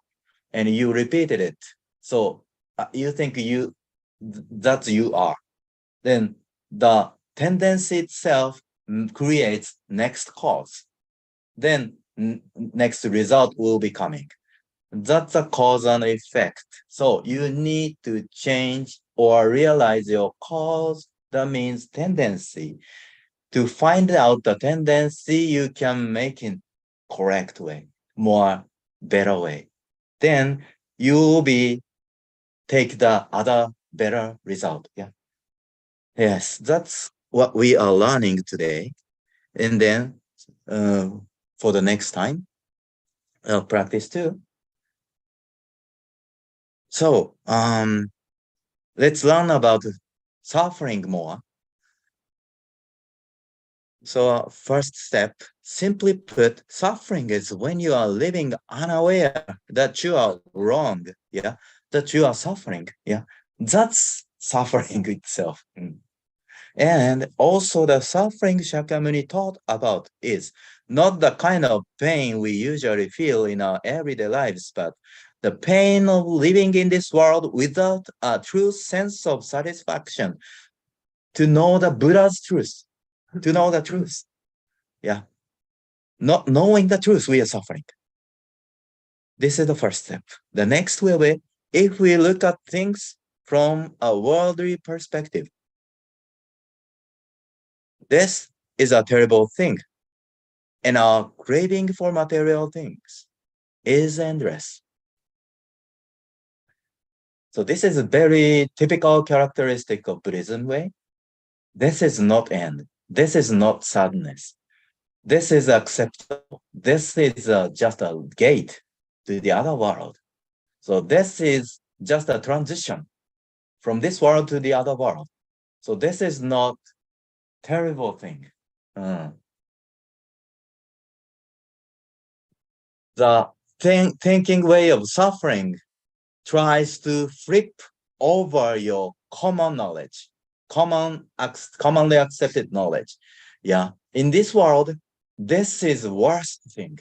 and you repeated it. So you think that you are. Then the tendency itself creates next cause. Then next result will be coming. That's a cause and effect. So you need to change or realize your cause. That means tendency. To find out the tendency, you can make it correct way, more better way. Then you will be take the other better result. Yeah. Yes, that's what we are learning today. And then for the next time, practice too. So let's learn about suffering more. So first step, simply put, suffering is when you are living unaware that you are wrong, yeah, that you are suffering, yeah. That's suffering itself. And also the suffering Shakyamuni taught about is not the kind of pain we usually feel in our everyday lives, but the pain of living in this world without a true sense of satisfaction, to know the Buddha's truth, to know the truth. Yeah. Not knowing the truth, we are suffering. This is the first step. The next will be if we look at things from a worldly perspective. This is a terrible thing. And our craving for material things is endless. So this is a very typical characteristic of Buddhism way. This is not end. This is not sadness. This is acceptable. This is just a gate to the other world. So this is just a transition from this world to the other world. So this is not terrible thing. The thinking way of suffering tries to flip over your common knowledge, commonly accepted knowledge. Yeah, in this world, this is the worst thing.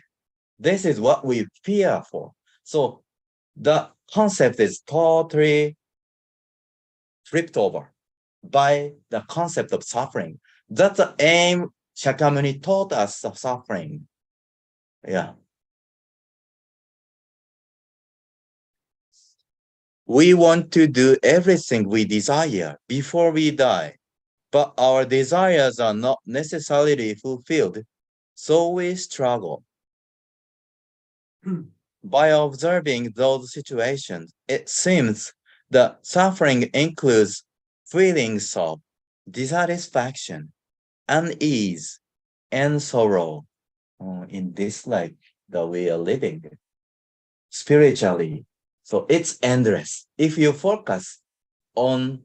This is what we fear for. So the concept is totally flipped over by the concept of suffering. That's the aim Shakyamuni taught us of suffering. Yeah. We want to do everything we desire before we die, but our desires are not necessarily fulfilled, so we struggle. By observing those situations, it seems that suffering includes feelings of dissatisfaction, unease, and sorrow in this life that we are living spiritually. So it's endless. If you focus on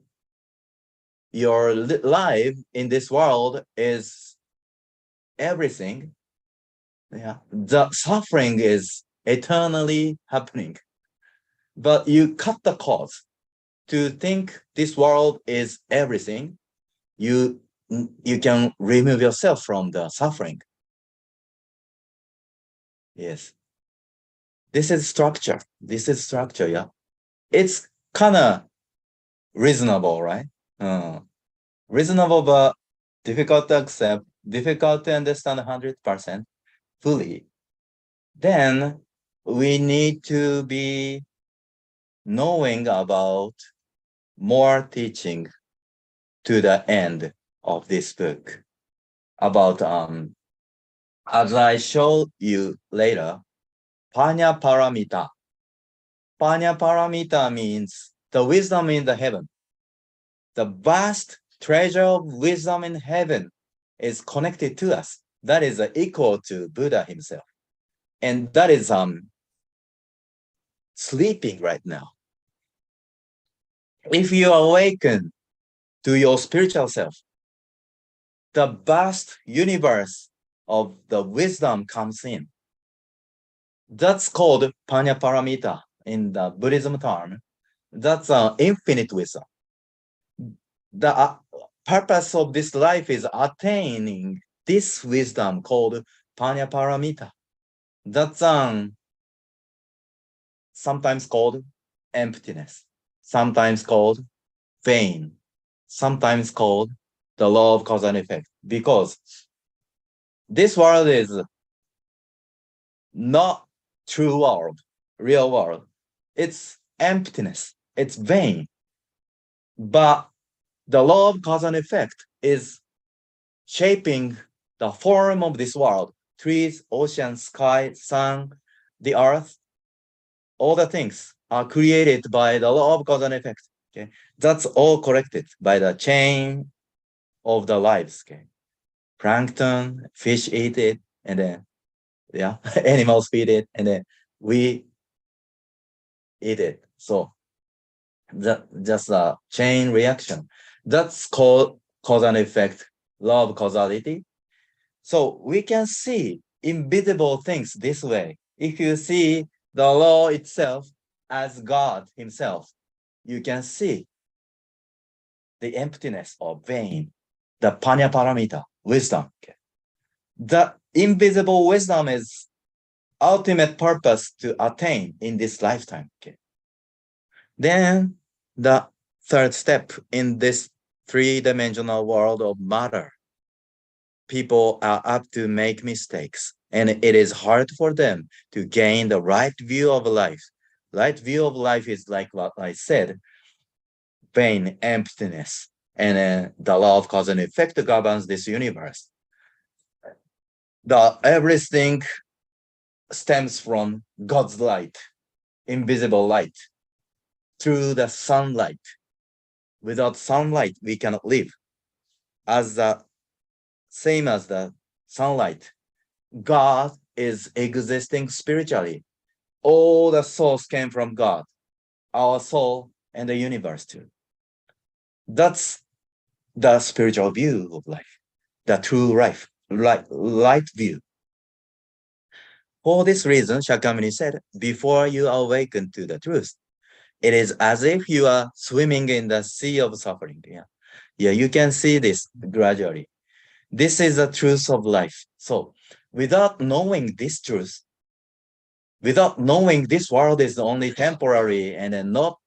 your life in this world is everything, yeah, the suffering is eternally happening. But you cut the cause to think this world is everything. You can remove yourself from the suffering. Yes. This is structure. This is structure, yeah. It's kind of reasonable, right? Reasonable, but difficult to accept, difficult to understand 100% fully. Then we need to be knowing about more teaching to the end of this book about, as I show you later, Panya Paramita. Panya Paramita means the wisdom in the heaven. The vast treasure of wisdom in heaven is connected to us. That is equal to Buddha himself. And that is sleeping right now. If you awaken to your spiritual self, the vast universe of the wisdom comes in. That's called Panya Paramita in the Buddhism term. That's infinite wisdom. The purpose of this life is attaining this wisdom called Panya Paramita. That's sometimes called emptiness, sometimes called vain, sometimes called the law of cause and effect. Because this world is not true world, real world. It's emptiness, it's vain. But the law of cause and effect is shaping the form of this world. Trees, ocean, sky, sun, the earth, all the things are created by the law of cause and effect. Okay, that's all corrected by the chain of the lives. Okay, plankton, fish eat it, and then animals feed it, and then we eat it. So that just a chain reaction. That's called cause and effect, law of causality. So we can see invisible things this way. If you see the law itself as God himself, you can see the emptiness of vain, the panya paramita, wisdom. Okay. The invisible wisdom is ultimate purpose to attain in this lifetime. Okay. Then the third step in this three-dimensional world of matter, people are apt to make mistakes, and it is hard for them to gain the right view of life. Right view of life is like what I said, vain, emptiness, and the law of cause and effect governs this universe. The everything stems from God's light, invisible light, through the sunlight. Without sunlight, we cannot live. As the same as the sunlight, God is existing spiritually. All the souls came from God, our soul and the universe too. That's the spiritual view of life, the true life, light view. For this reason, Shakyamuni said, before you awaken to the truth, it is as if you are swimming in the sea of suffering. Yeah, you can see this gradually. This is the truth of life. So without knowing this truth, without knowing this world is only temporary and not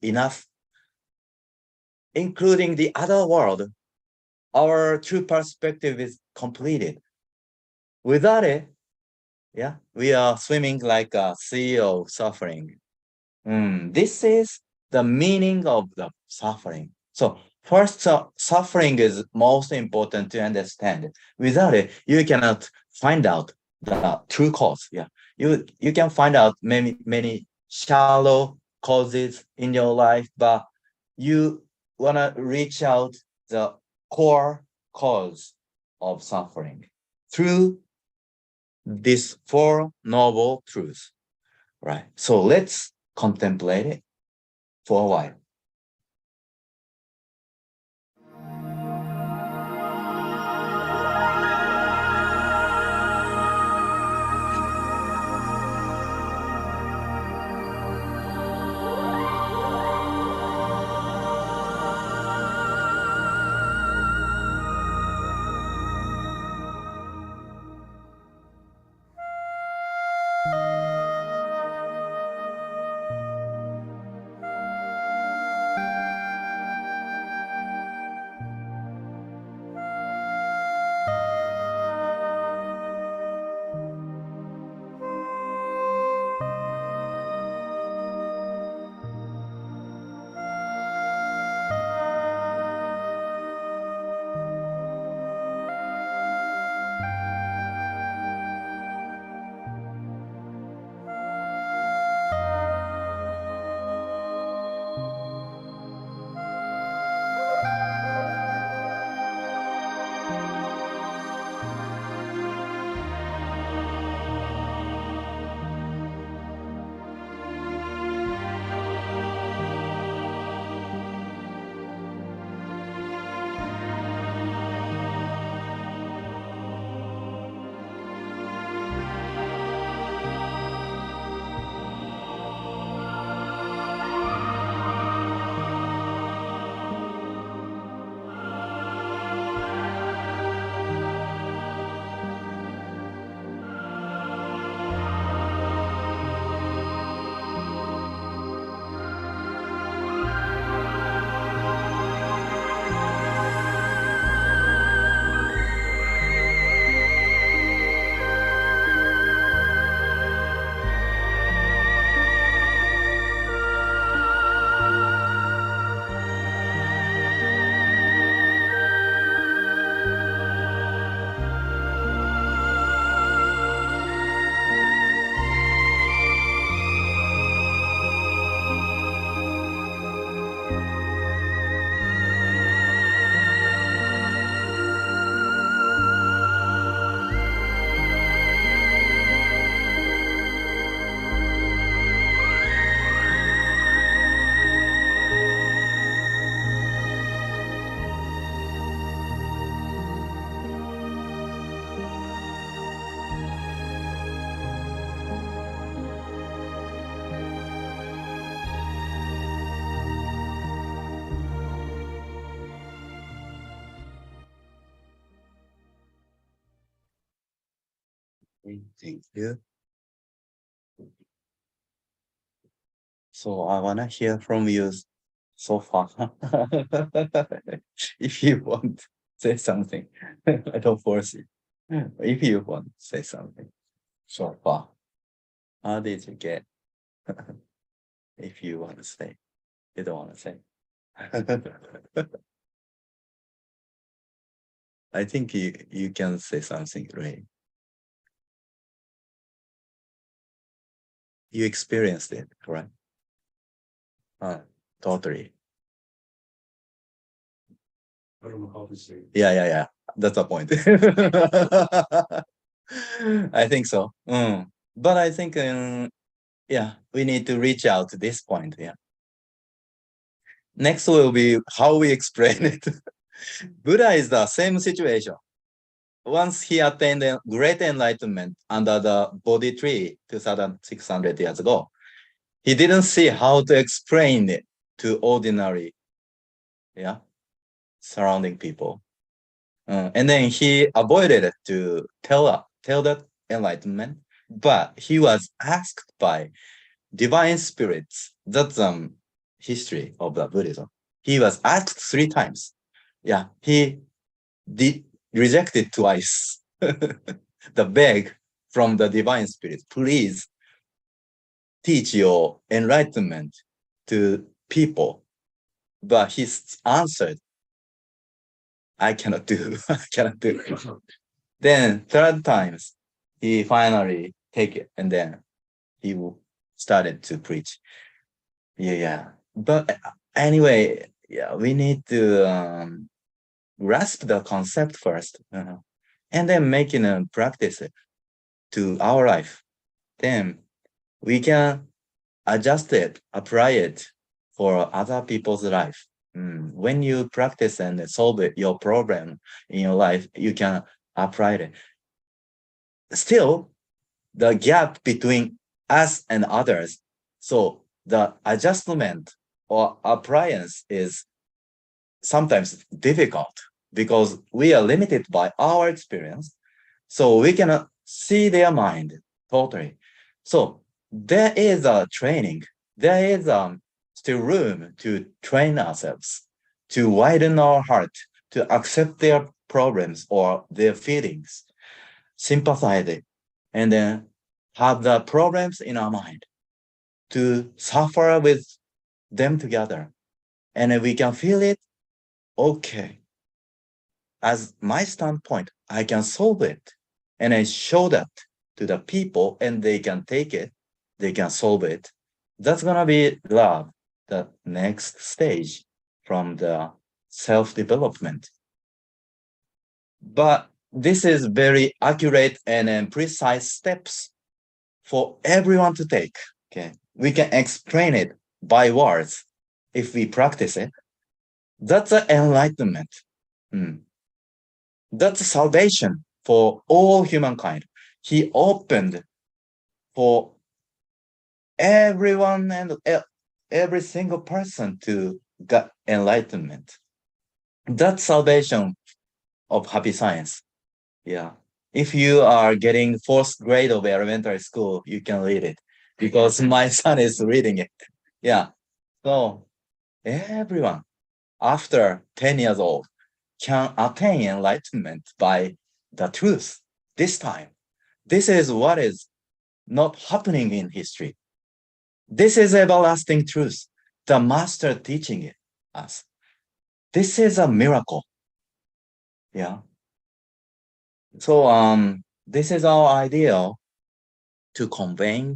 enough, including the other world, our true perspective is completed. Without it, we are swimming like a sea of suffering. This is the meaning of the suffering. So first, suffering is most important to understand. Without it, you cannot find out the true cause. You can find out many shallow causes in your life, but you wanna reach out the core cause of suffering through these four noble truths. Right. So let's contemplate it for a while. Thank you. So I wanna hear from you so far. If you want, say something. I don't force you. If you want, say something. So far, how did you get? If you want to say, you don't want to say. I think you can say something, right? You experienced it, correct? Totally. I don't know how to say. Yeah. That's the point. I think so. But I think, yeah, we need to reach out to this point. Yeah. Next will be how we explain it. Buddha is the same situation. Once he attained a great enlightenment under the Bodhi tree 2,600 years ago, he didn't see how to explain it to ordinary, yeah, surrounding people. And then he avoided to tell that enlightenment, but he was asked by divine spirits. That's history of the Buddhism. He was asked 3 times. Yeah, he did rejected twice. The beg from the divine spirit, please teach your enlightenment to people. But he answered, I cannot do. I cannot do. Then 3rd times, he finally take it, and then he started to preach. Yeah. But anyway, yeah, we need to grasp the concept first, and then making a practice it to our life. Then we can adjust it, apply it for other people's life. When you practice and solve your problem in your life, you can apply it. Still, the gap between us and others, so the adjustment or appliance is sometimes difficult because we are limited by our experience, so we cannot see their mind totally. So there is a training, there is still room to train ourselves, to widen our heart, to accept their problems or their feelings, sympathize it, and then have the problems in our mind, to suffer with them together. And then we can feel it, okay, as my standpoint, I can solve it. And I show that to the people and they can take it, they can solve it. That's gonna be love, the next stage from the self-development. But this is very accurate and precise steps for everyone to take. Okay, we can explain it by words if we practice it. That's an enlightenment. That's salvation for all humankind. He opened for everyone and every single person to get enlightenment. That's salvation of happy science. Yeah. If you are getting 4th grade of elementary school, you can read it because my son is reading it. Yeah. So everyone after 10 years old can attain enlightenment by the truth this time. This is what is not happening in history. This is everlasting truth, the master teaching it us. This is a miracle. Yeah. So this is our ideal to convey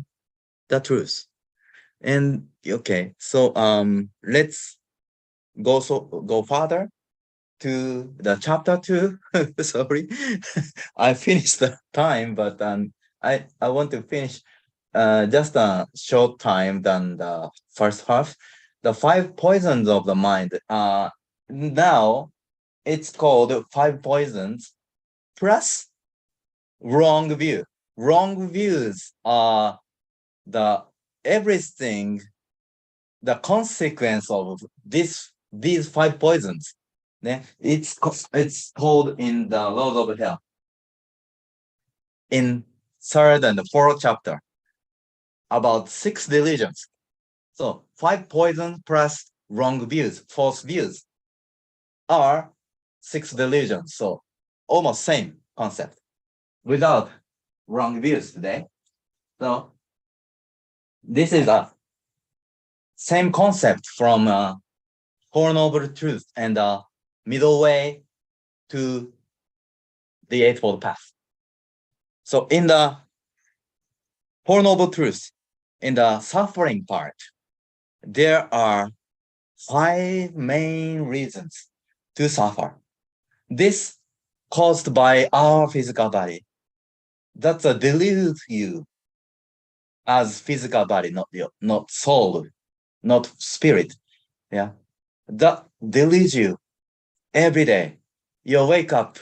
the truth. And okay, so let's go further to the chapter 2. Sorry, I finished the time, but I want to finish just a short time than the first half. The 5 poisons of the mind. Now it's called 5 poisons plus wrong view. Wrong views are the everything, the consequence of these 5 poisons. It's called in the laws of hell. In third and the fourth chapter about 6 delusions. So 5 poisons plus wrong views, false views are 6 delusions. So almost same concept without wrong views today. So this is a same concept from Four Noble Truth and middle way to the Eightfold Path. So in the Four Noble Truths, in the suffering part, there are 5 main reasons to suffer. This caused by our physical body. That's a delude you as physical body, not soul, not spirit. Yeah, that deludes you every day. You wake up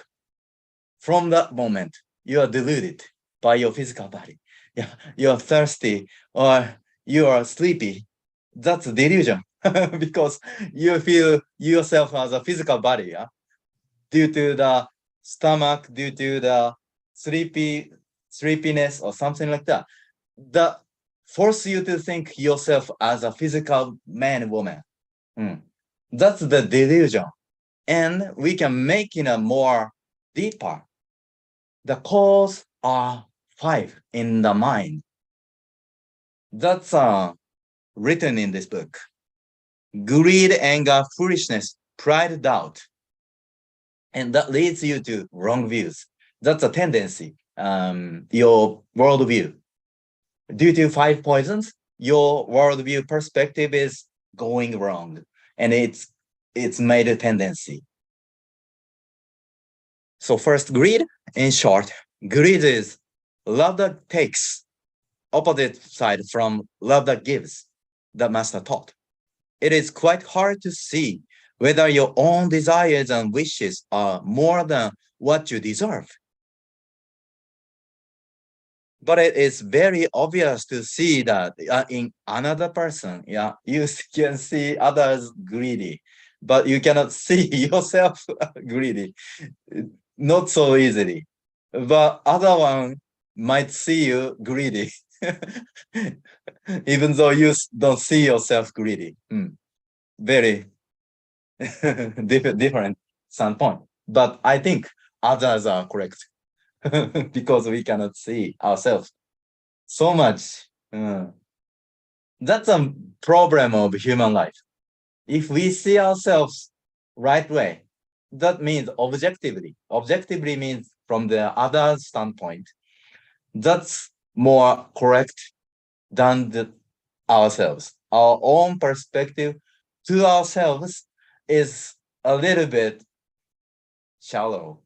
from that moment. You are deluded by your physical body. Yeah, you are thirsty or you are sleepy. That's a delusion because you feel yourself as a physical body. Yeah, due to the stomach, due to the sleepiness or something like that. That force you to think yourself as a physical man, woman. That's the delusion. And we can make it a more deeper. The cause are 5 in the mind. That's written in this book. Greed, anger, foolishness, pride, doubt. And that leads you to wrong views. That's a tendency, your worldview. Due to 5 poisons, your worldview perspective is going wrong. And it's made a tendency. So first, greed. In short, greed is love that takes, opposite side from love that gives, that master taught. It is quite hard to see whether your own desires and wishes are more than what you deserve. But it is very obvious to see that in another person, yeah, you can see others greedy, but you cannot see yourself greedy. Not so easily. But other one might see you greedy, even though you don't see yourself greedy. Very different standpoint. But I think others are correct because we cannot see ourselves so much. That's a problem of human life. If we see ourselves right way, that means objectively. Objectively means from the other standpoint. That's more correct than ourselves. Our own perspective to ourselves is a little bit shallow.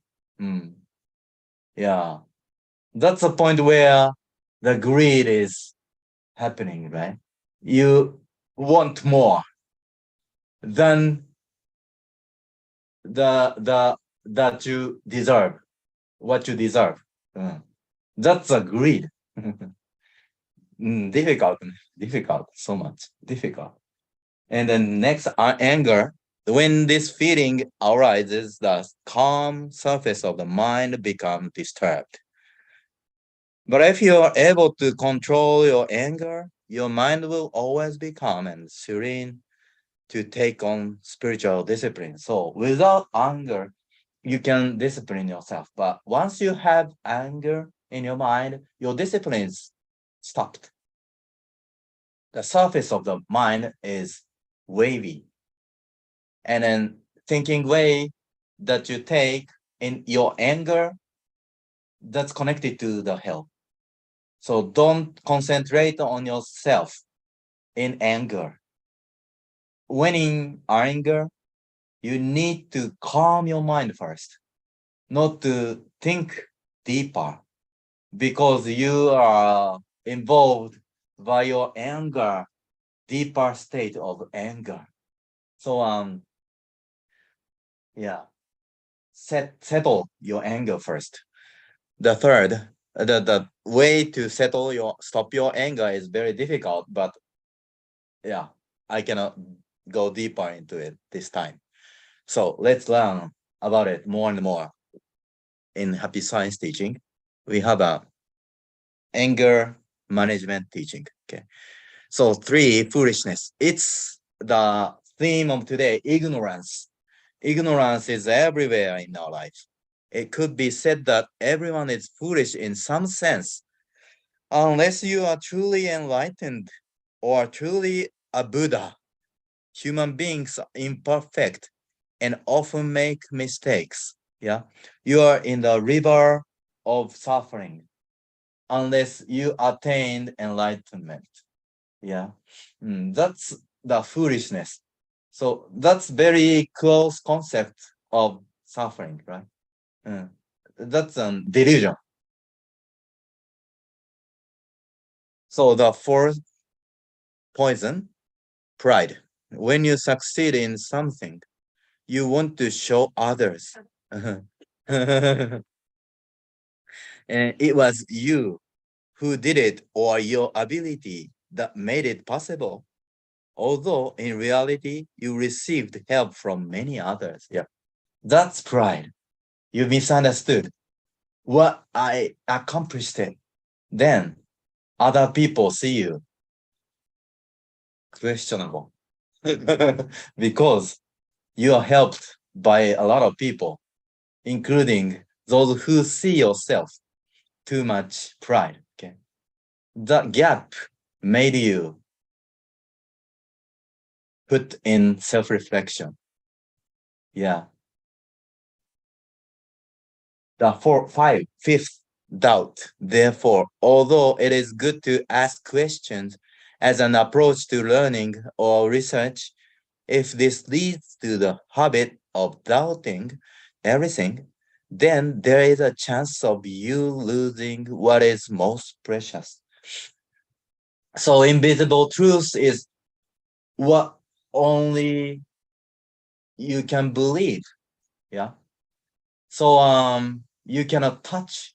Yeah, that's a point where the greed is happening, right? You want more than that you deserve, what you deserve. That's a greed. difficult, so much difficult. And then next, anger. When this feeling arises, the calm surface of the mind becomes disturbed. But if you are able to control your anger, your mind will always be calm and serene to take on spiritual discipline. So without anger, you can discipline yourself. But once you have anger in your mind, your discipline is stopped. The surface of the mind is wavy. And then thinking way that you take in your anger, that's connected to the hell. So don't concentrate on yourself in anger. When in anger, you need to calm your mind first, not to think deeper, because you are involved by your anger, deeper state of anger. So yeah, settle your anger first. The third, the way to stop your anger is very difficult, but yeah, I cannot go deeper into it this time. So let's learn about it more and more in Happy Science teaching. We have a anger management teaching. Okay. So 3, foolishness. It's the theme of today, ignorance. Ignorance is everywhere in our life. It could be said that everyone is foolish in some sense, unless you are truly enlightened or truly a Buddha. Human beings are imperfect and often make mistakes. Yeah. You are in the river of suffering unless you attain enlightenment. Yeah. That's the foolishness. So that's very close concept of suffering, right? That's a delusion. So the fourth poison, pride. When you succeed in something, you want to show others. And it was you who did it or your ability that made it possible. Although in reality, you received help from many others. Yeah. That's pride. You misunderstood what I accomplished it. Then other people see you questionable because you are helped by a lot of people, including those who see yourself too much pride. Okay. That gap made you put in self-reflection. Yeah. The fifth, doubt. Therefore, although it is good to ask questions as an approach to learning or research, if this leads to the habit of doubting everything, then there is a chance of you losing what is most precious. So invisible truth is what only you can believe. Yeah. So you cannot touch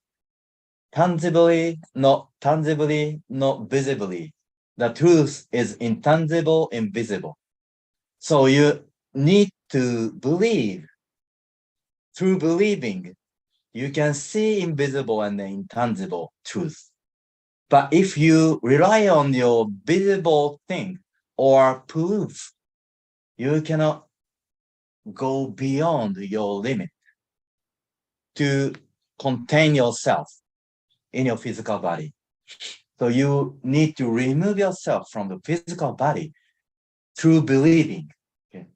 tangibly, not visibly. The truth is intangible, invisible. So you need to believe. Through believing, you can see invisible and intangible truth. But if you rely on your visible thing or proof, you cannot go beyond your limit to contain yourself in your physical body. So you need to remove yourself from the physical body through believing. Okay.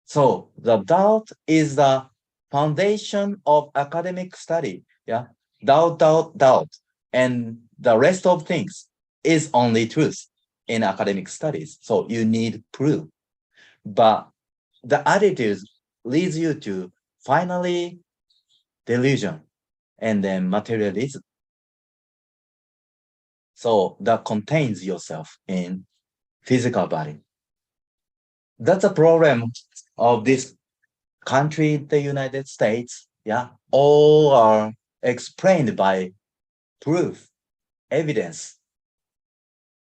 So the doubt is the foundation of academic study. Yeah. Doubt. And the rest of things is only truth in academic studies. So you need proof. But the attitude leads you to finally delusion and then materialism. So that contains yourself in physical body. That's a problem of this country, the United States. Yeah, all are explained by proof, evidence.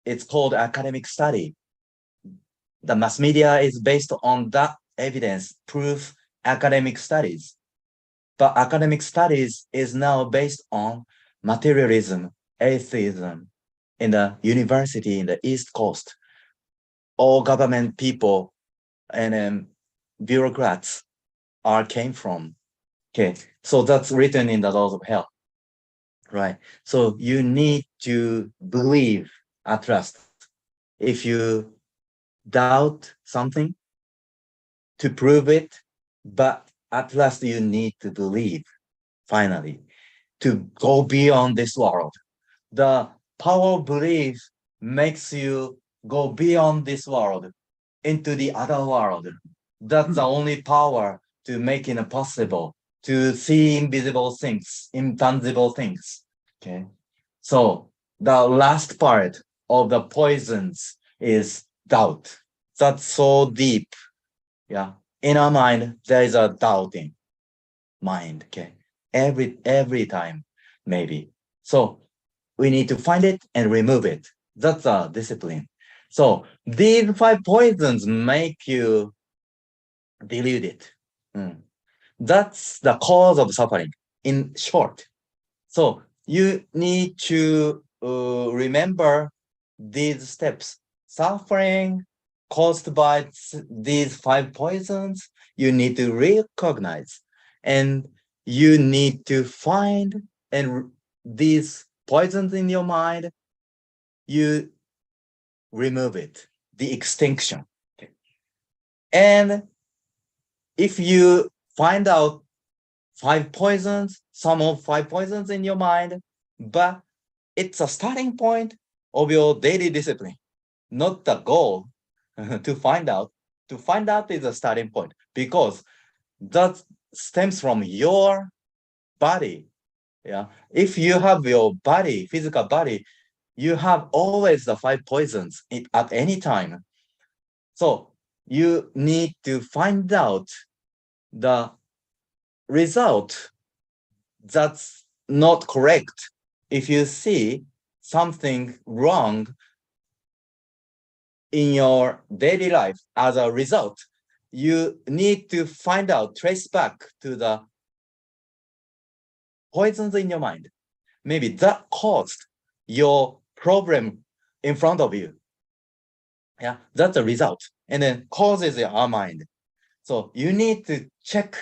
It's called academic study. The mass media is based on that evidence, proof, academic studies. But academic studies is now based on materialism, atheism in the university in the East Coast. All government people and bureaucrats came from. Okay, so that's written in the laws of hell, right? So you need to believe at last. If you doubt something to prove it, but at last you need to believe finally to go beyond this world. The power of belief makes you go beyond this world into the other world. That's the only power to make it possible to see invisible things, intangible things. Okay. So the last part of the poisons is doubt. That's so deep. Yeah. In our mind, there is a doubting mind. Okay. Every time, maybe. So we need to find it and remove it. That's a discipline. So these 5 poisons make you deluded. That's the cause of suffering in short. So you need to remember these steps. Suffering caused by these 5 poisons, you need to recognize, and you need to find and these poisons in your mind, you remove it, the extinction. Okay. And if you find out 5 poisons, some of 5 poisons in your mind, but it's a starting point of your daily discipline, not the goal to find out. To find out is a starting point because that stems from your body. Yeah. If you have your body, physical body, you have always the 5 poisons at any time. So you need to find out the result that's not correct. If you see something wrong in your daily life as a result, you need to find out, trace back to the poisons in your mind. Maybe that caused your problem in front of you. Yeah, that's the result. And then causes our mind. So you need to check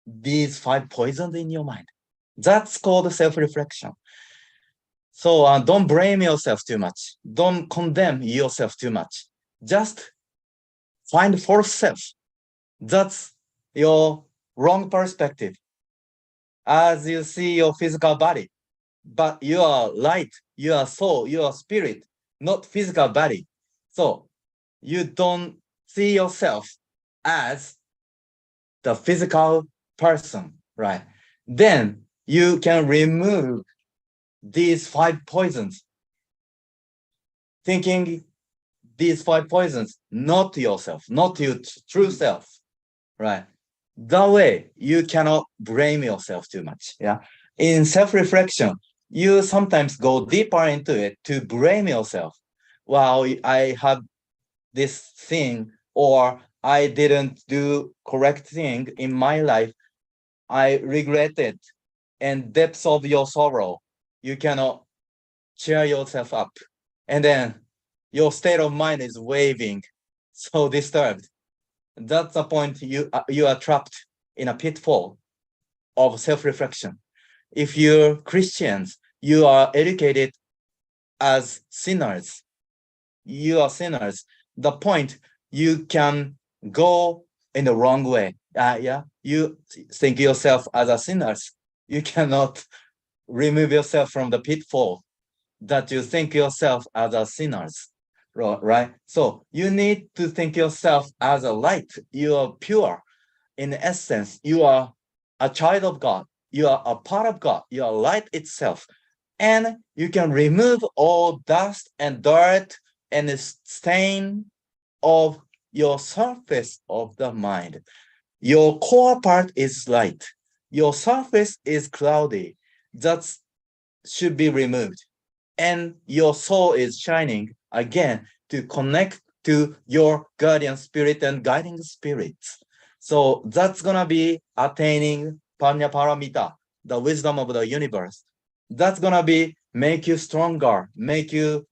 these 5 poisons in your mind. That's called self-reflection. So don't blame yourself too much. Don't condemn yourself too much. Just find false self. That's your wrong perspective. As you see your physical body, but you are light, you are soul, you are spirit, not physical body. So you don't see yourself as the physical person, right? Then you can remove these 5 poisons, thinking these 5 poisons, not yourself, not your true self, right? That way you cannot blame yourself too much. Yeah. In self-reflection, you sometimes go deeper into it to blame yourself. Well, I have this thing, or I didn't do correct thing in my life. I regret it. And depths of your sorrow, you cannot cheer yourself up. And then your state of mind is waving, so disturbed. That's the point you are trapped in a pitfall of self-reflection. If you're Christians, you are educated as sinners. You are sinners. The point, you can go in the wrong way. Yeah, you think yourself as a sinners. You cannot remove yourself from the pitfall that you think yourself as a sinners, right? So you need to think yourself as a light. You are pure. In essence, you are a child of God. You are a part of God. You are light itself. And you can remove all dust and dirt and the stain of your surface of the mind. Your core part is light. Your surface is cloudy. That should be removed. And your soul is shining again to connect to your guardian spirit and guiding spirits. So that's gonna be attaining Panya Paramita, the wisdom of the universe. That's gonna be make you stronger, make you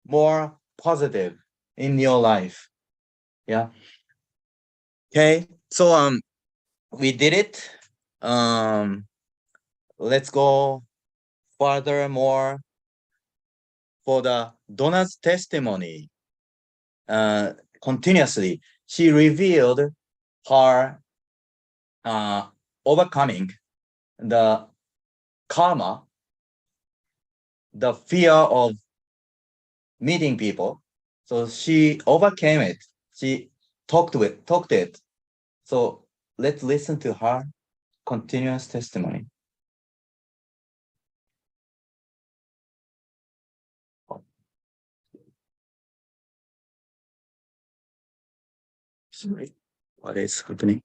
more positive in your life. Yeah. Okay. So we did it. Let's go further more for the Donna's testimony. Continuously, she revealed her overcoming the karma, the fear of meeting people. So she overcame it. She talked it. So let's listen to her continuous testimony. Sorry, what is happening?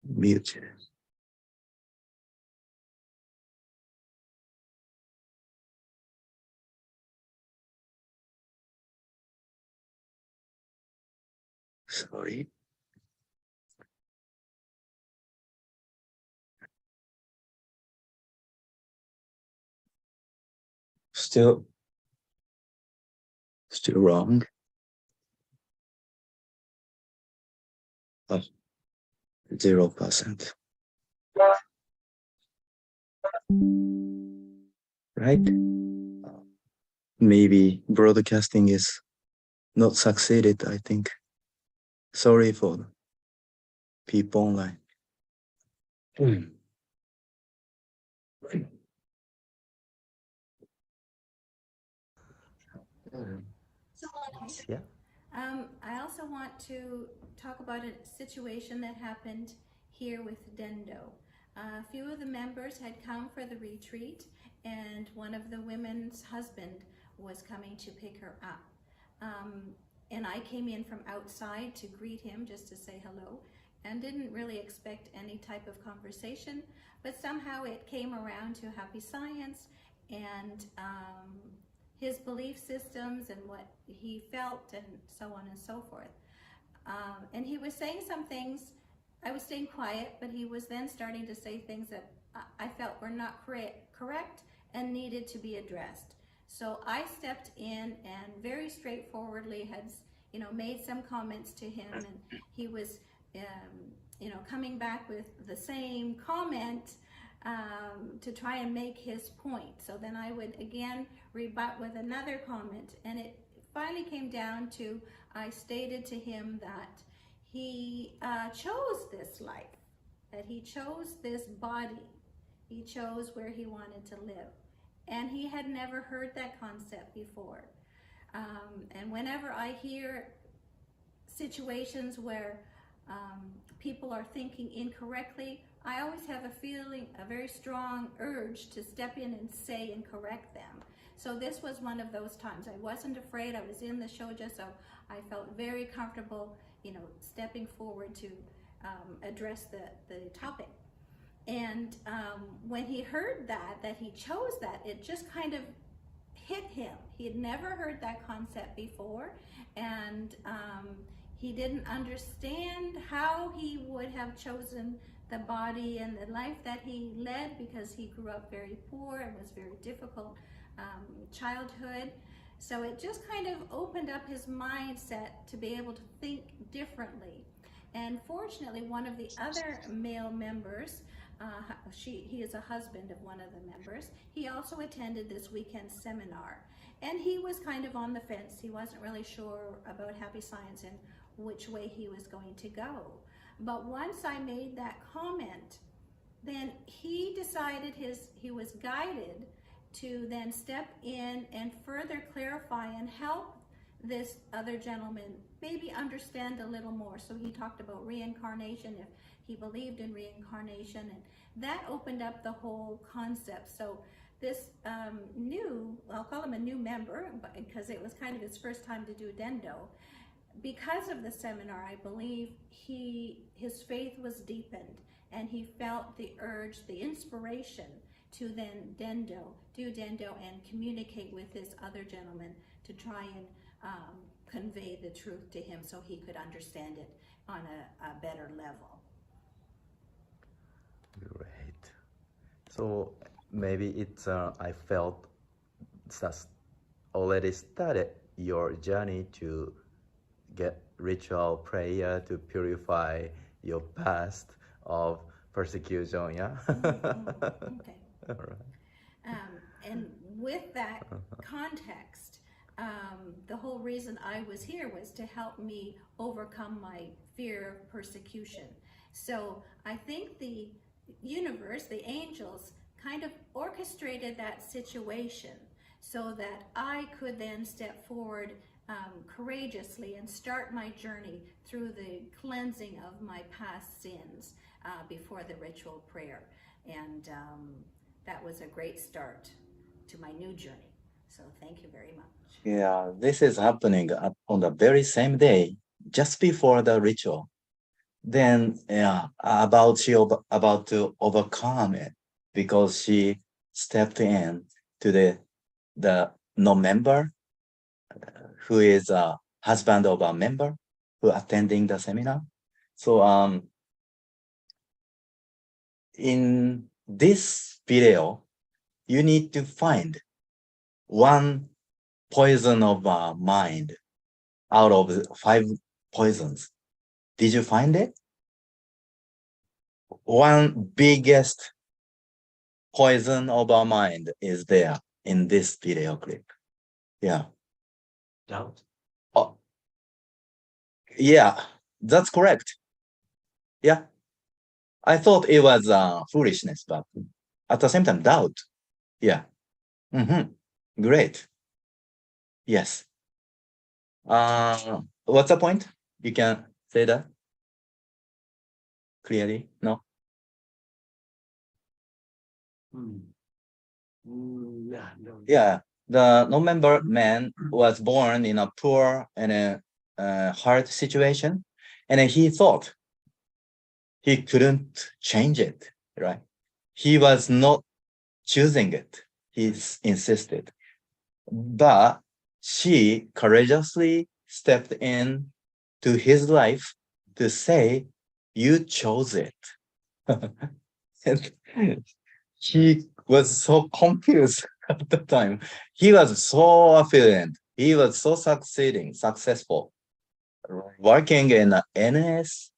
Mute. Sorry. Still wrong. 0%. Right? Maybe broadcasting is not succeeded, I think. Sorry for people online. Yeah. I also want to talk about a situation that happened here with Dendo. A few of the members had come for the retreat, and one of the women's husband was coming to pick her up. And I came in from outside to greet him just to say hello, and didn't really expect any type of conversation, but somehow it came around to happy science and his belief systems and what he felt and so on and so forth. And he was saying some things, I was staying quiet, but he was then starting to say things that I felt were not correct and needed to be addressed. So I stepped in and very straightforwardly had, made some comments to him, and he was, coming back with the same comment to try and make his point. So then I would again rebut with another comment, and it finally came down to, I stated to him that he chose this life, that he chose this body, he chose where he wanted to live, and he had never heard that concept before. And whenever I hear situations where people are thinking incorrectly, I always have a very strong urge to step in and say and correct them. So this was one of those times. I wasn't afraid. I was in the shoja, so I felt very comfortable, stepping forward to address the topic. And when he heard that he chose that, it just kind of hit him. He had never heard that concept before, and he didn't understand how he would have chosen the body and the life that he led, because he grew up very poor and was very difficult childhood. So it just kind of opened up his mindset to be able to think differently. And fortunately, one of the other male members, he is a husband of one of the members, he also attended this weekend seminar. And he was kind of on the fence. He wasn't really sure about happy science and which way he was going to go. But once I made that comment, then he decided he was guided to then step in and further clarify and help this other gentleman maybe understand a little more. So he talked about reincarnation, if he believed in reincarnation, and that opened up the whole concept. So this I'll call him a new member, because it was kind of his first time to do Dendo. Because of the seminar, I believe his faith was deepened, and he felt the urge, the inspiration to then do Dendo and communicate with this other gentleman to try and convey the truth to him so he could understand it on a better level. Great. So maybe it's I felt that's already started your journey to get ritual prayer to purify your past of persecution. Yeah. Okay. All right. And with that context, the whole reason I was here was to help me overcome my fear of persecution. So I think the universe, the angels, kind of orchestrated that situation so that I could then step forward courageously and start my journey through the cleansing of my past sins before the ritual prayer. And that was a great start to my new journey. So thank you very much. Yeah, this is happening on the very same day, just before the ritual. Then, yeah, about to overcome it, because she stepped in to the non-member, who is a husband of a member who attending the seminar. So in this video, you need to find one poison of mind out of 5 poisons. Did you find it? One biggest poison of our mind is there in this video clip. Yeah. Doubt. Oh, yeah, that's correct. Yeah. I thought it was foolishness, but at the same time, doubt. Yeah. Great. Yes. What's the point? You can say that clearly? No? Yeah, no. Yeah. The non-member man was born in a poor and a hard situation, and he thought he couldn't change it, right? He was not choosing it. He insisted. But she courageously stepped in to his life to say, you chose it. And he was so confused at the time. He was so affluent. He was so successful, working in the NSIC,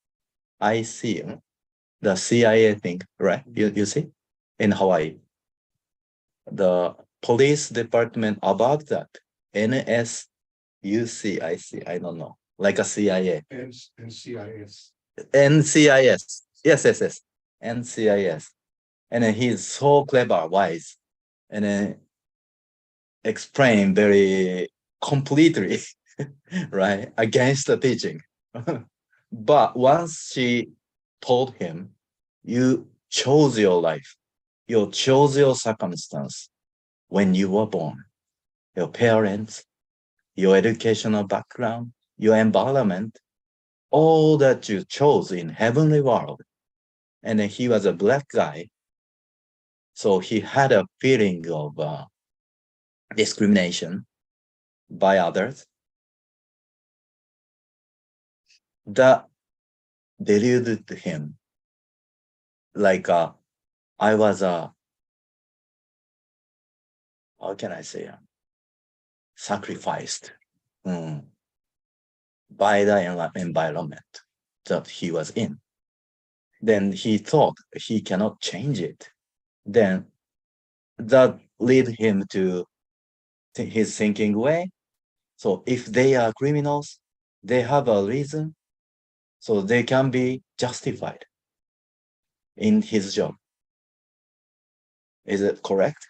the CIA thing, right? You see, in Hawaii, the police department above that, NSUCIC, I don't know, like a CIA. And CIS. NCIS, yes, NCIS. And then he's so clever, wise, and then explain very completely, right, against the teaching. But once she told him, you chose your life, you chose your circumstance when you were born, your parents, your educational background, your environment, all that you chose in heavenly world. And then he was a black guy, so he had a feeling of discrimination by others. That deluded him. Like I was how can I say, sacrificed by the environment that he was in. Then he thought he cannot change it. Then that led him to his thinking way. So if they are criminals, they have a reason, so they can be justified in his job. Is it correct?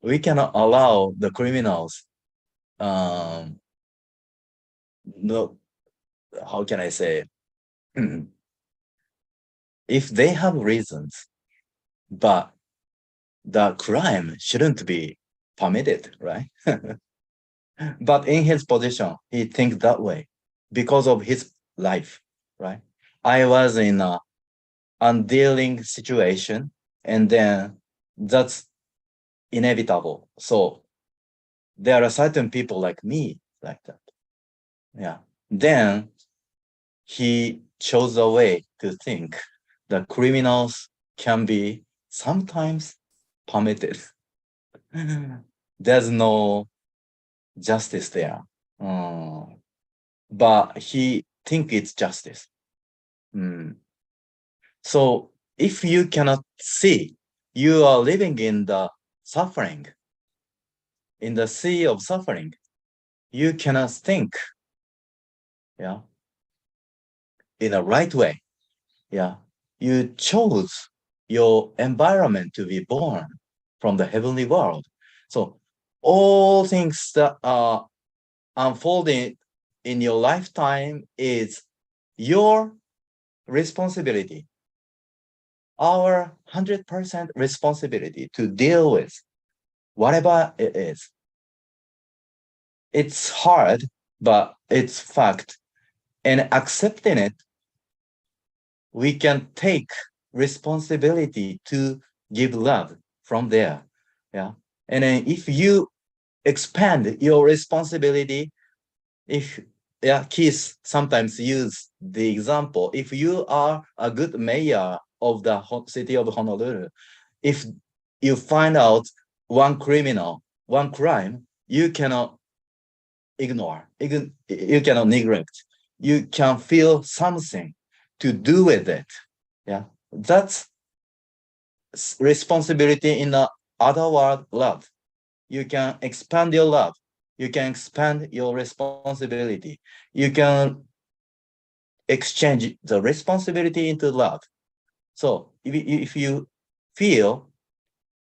We cannot allow the criminals, no, how can I say, if they have reasons, but the crime shouldn't be permitted, right? But in his position, he thinks that way because of his life, right? I was in a undealing situation, and then that's inevitable. So there are certain people like me like that. Yeah. Then he chose a way to think that criminals can be sometimes permitted. There's no justice there. But he think it's justice. So if you cannot see, you are living in the suffering, in the sea of suffering, you cannot think, yeah, in a right way. Yeah, you chose your environment to be born from the heavenly world. So all things that are unfolding in your lifetime is your responsibility, our 100% responsibility to deal with whatever it is. It's hard, but it's fact. And accepting it, we can take responsibility to give love from there. Yeah. And then if you expand your responsibility, if Keith sometimes use the example, if you are a good mayor of the city of Honolulu, if you find out one criminal, one crime, you cannot ignore, you cannot neglect. You can feel something to do with it. Yeah, that's responsibility in the other word, love. You can expand your love. You can expand your responsibility. You can exchange the responsibility into love. So if you feel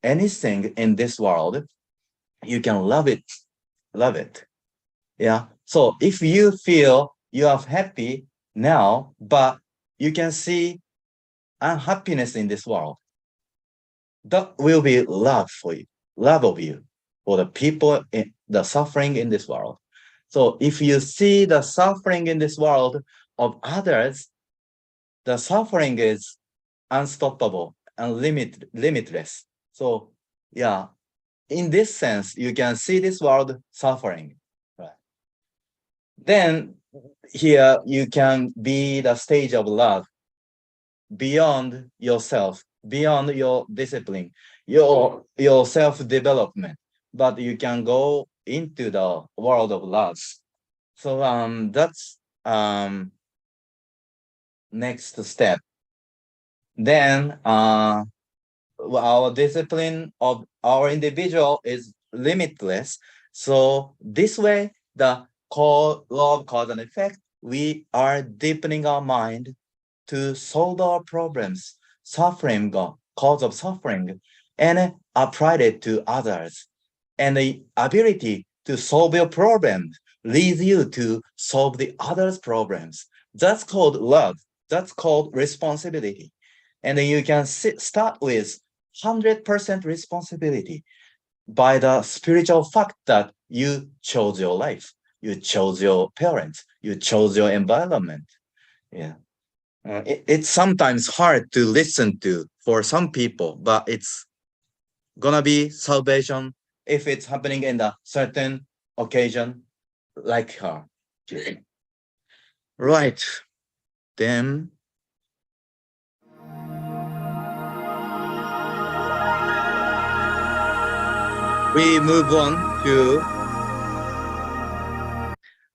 anything in this world, you can love it, love it. Yeah. So if you feel you are happy now, but you can see unhappiness in this world, that will be love for you, love of you, for the people in the suffering in this world. So if you see the suffering in this world of others, the suffering is unstoppable and limitless. So yeah, in this sense, you can see this world suffering. Right. Then here you can be the stage of love beyond yourself, beyond your discipline, your self-development, but you can go into the world of love. So that's next step. Then our discipline of our individual is limitless. So this way, the law of cause and effect, we are deepening our mind to solve our problems, suffering, cause of suffering, and apply it to others. And the ability to solve your problem leads you to solve the others' problems. That's called love. That's called responsibility. And then you can start with 100% responsibility by the spiritual fact that you chose your life, you chose your parents, you chose your environment. Yeah. It's sometimes hard to listen to for some people, but it's gonna be salvation if it's happening in a certain occasion like her. Right. Then we move on to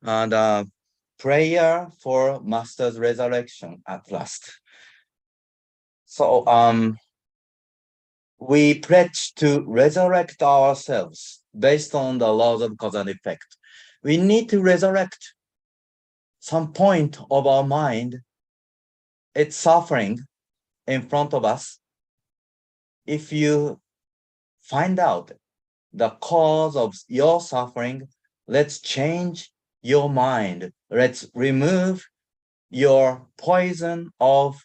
the prayer for Master's resurrection at last. So we pledge to resurrect ourselves based on the laws of cause and effect. We need to resurrect some point of our mind. It's suffering in front of us. If you find out the cause of your suffering, let's change your mind. Let's remove your poison of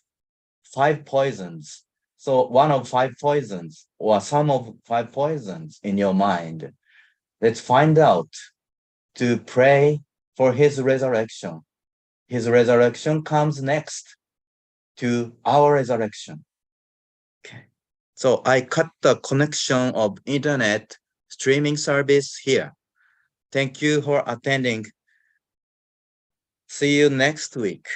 5 poisons. So one of 5 poisons or some of 5 poisons in your mind. Let's find out to pray for his resurrection. His resurrection comes next to our resurrection. Okay. So I cut the connection of internet streaming service here. Thank you for attending. See you next week.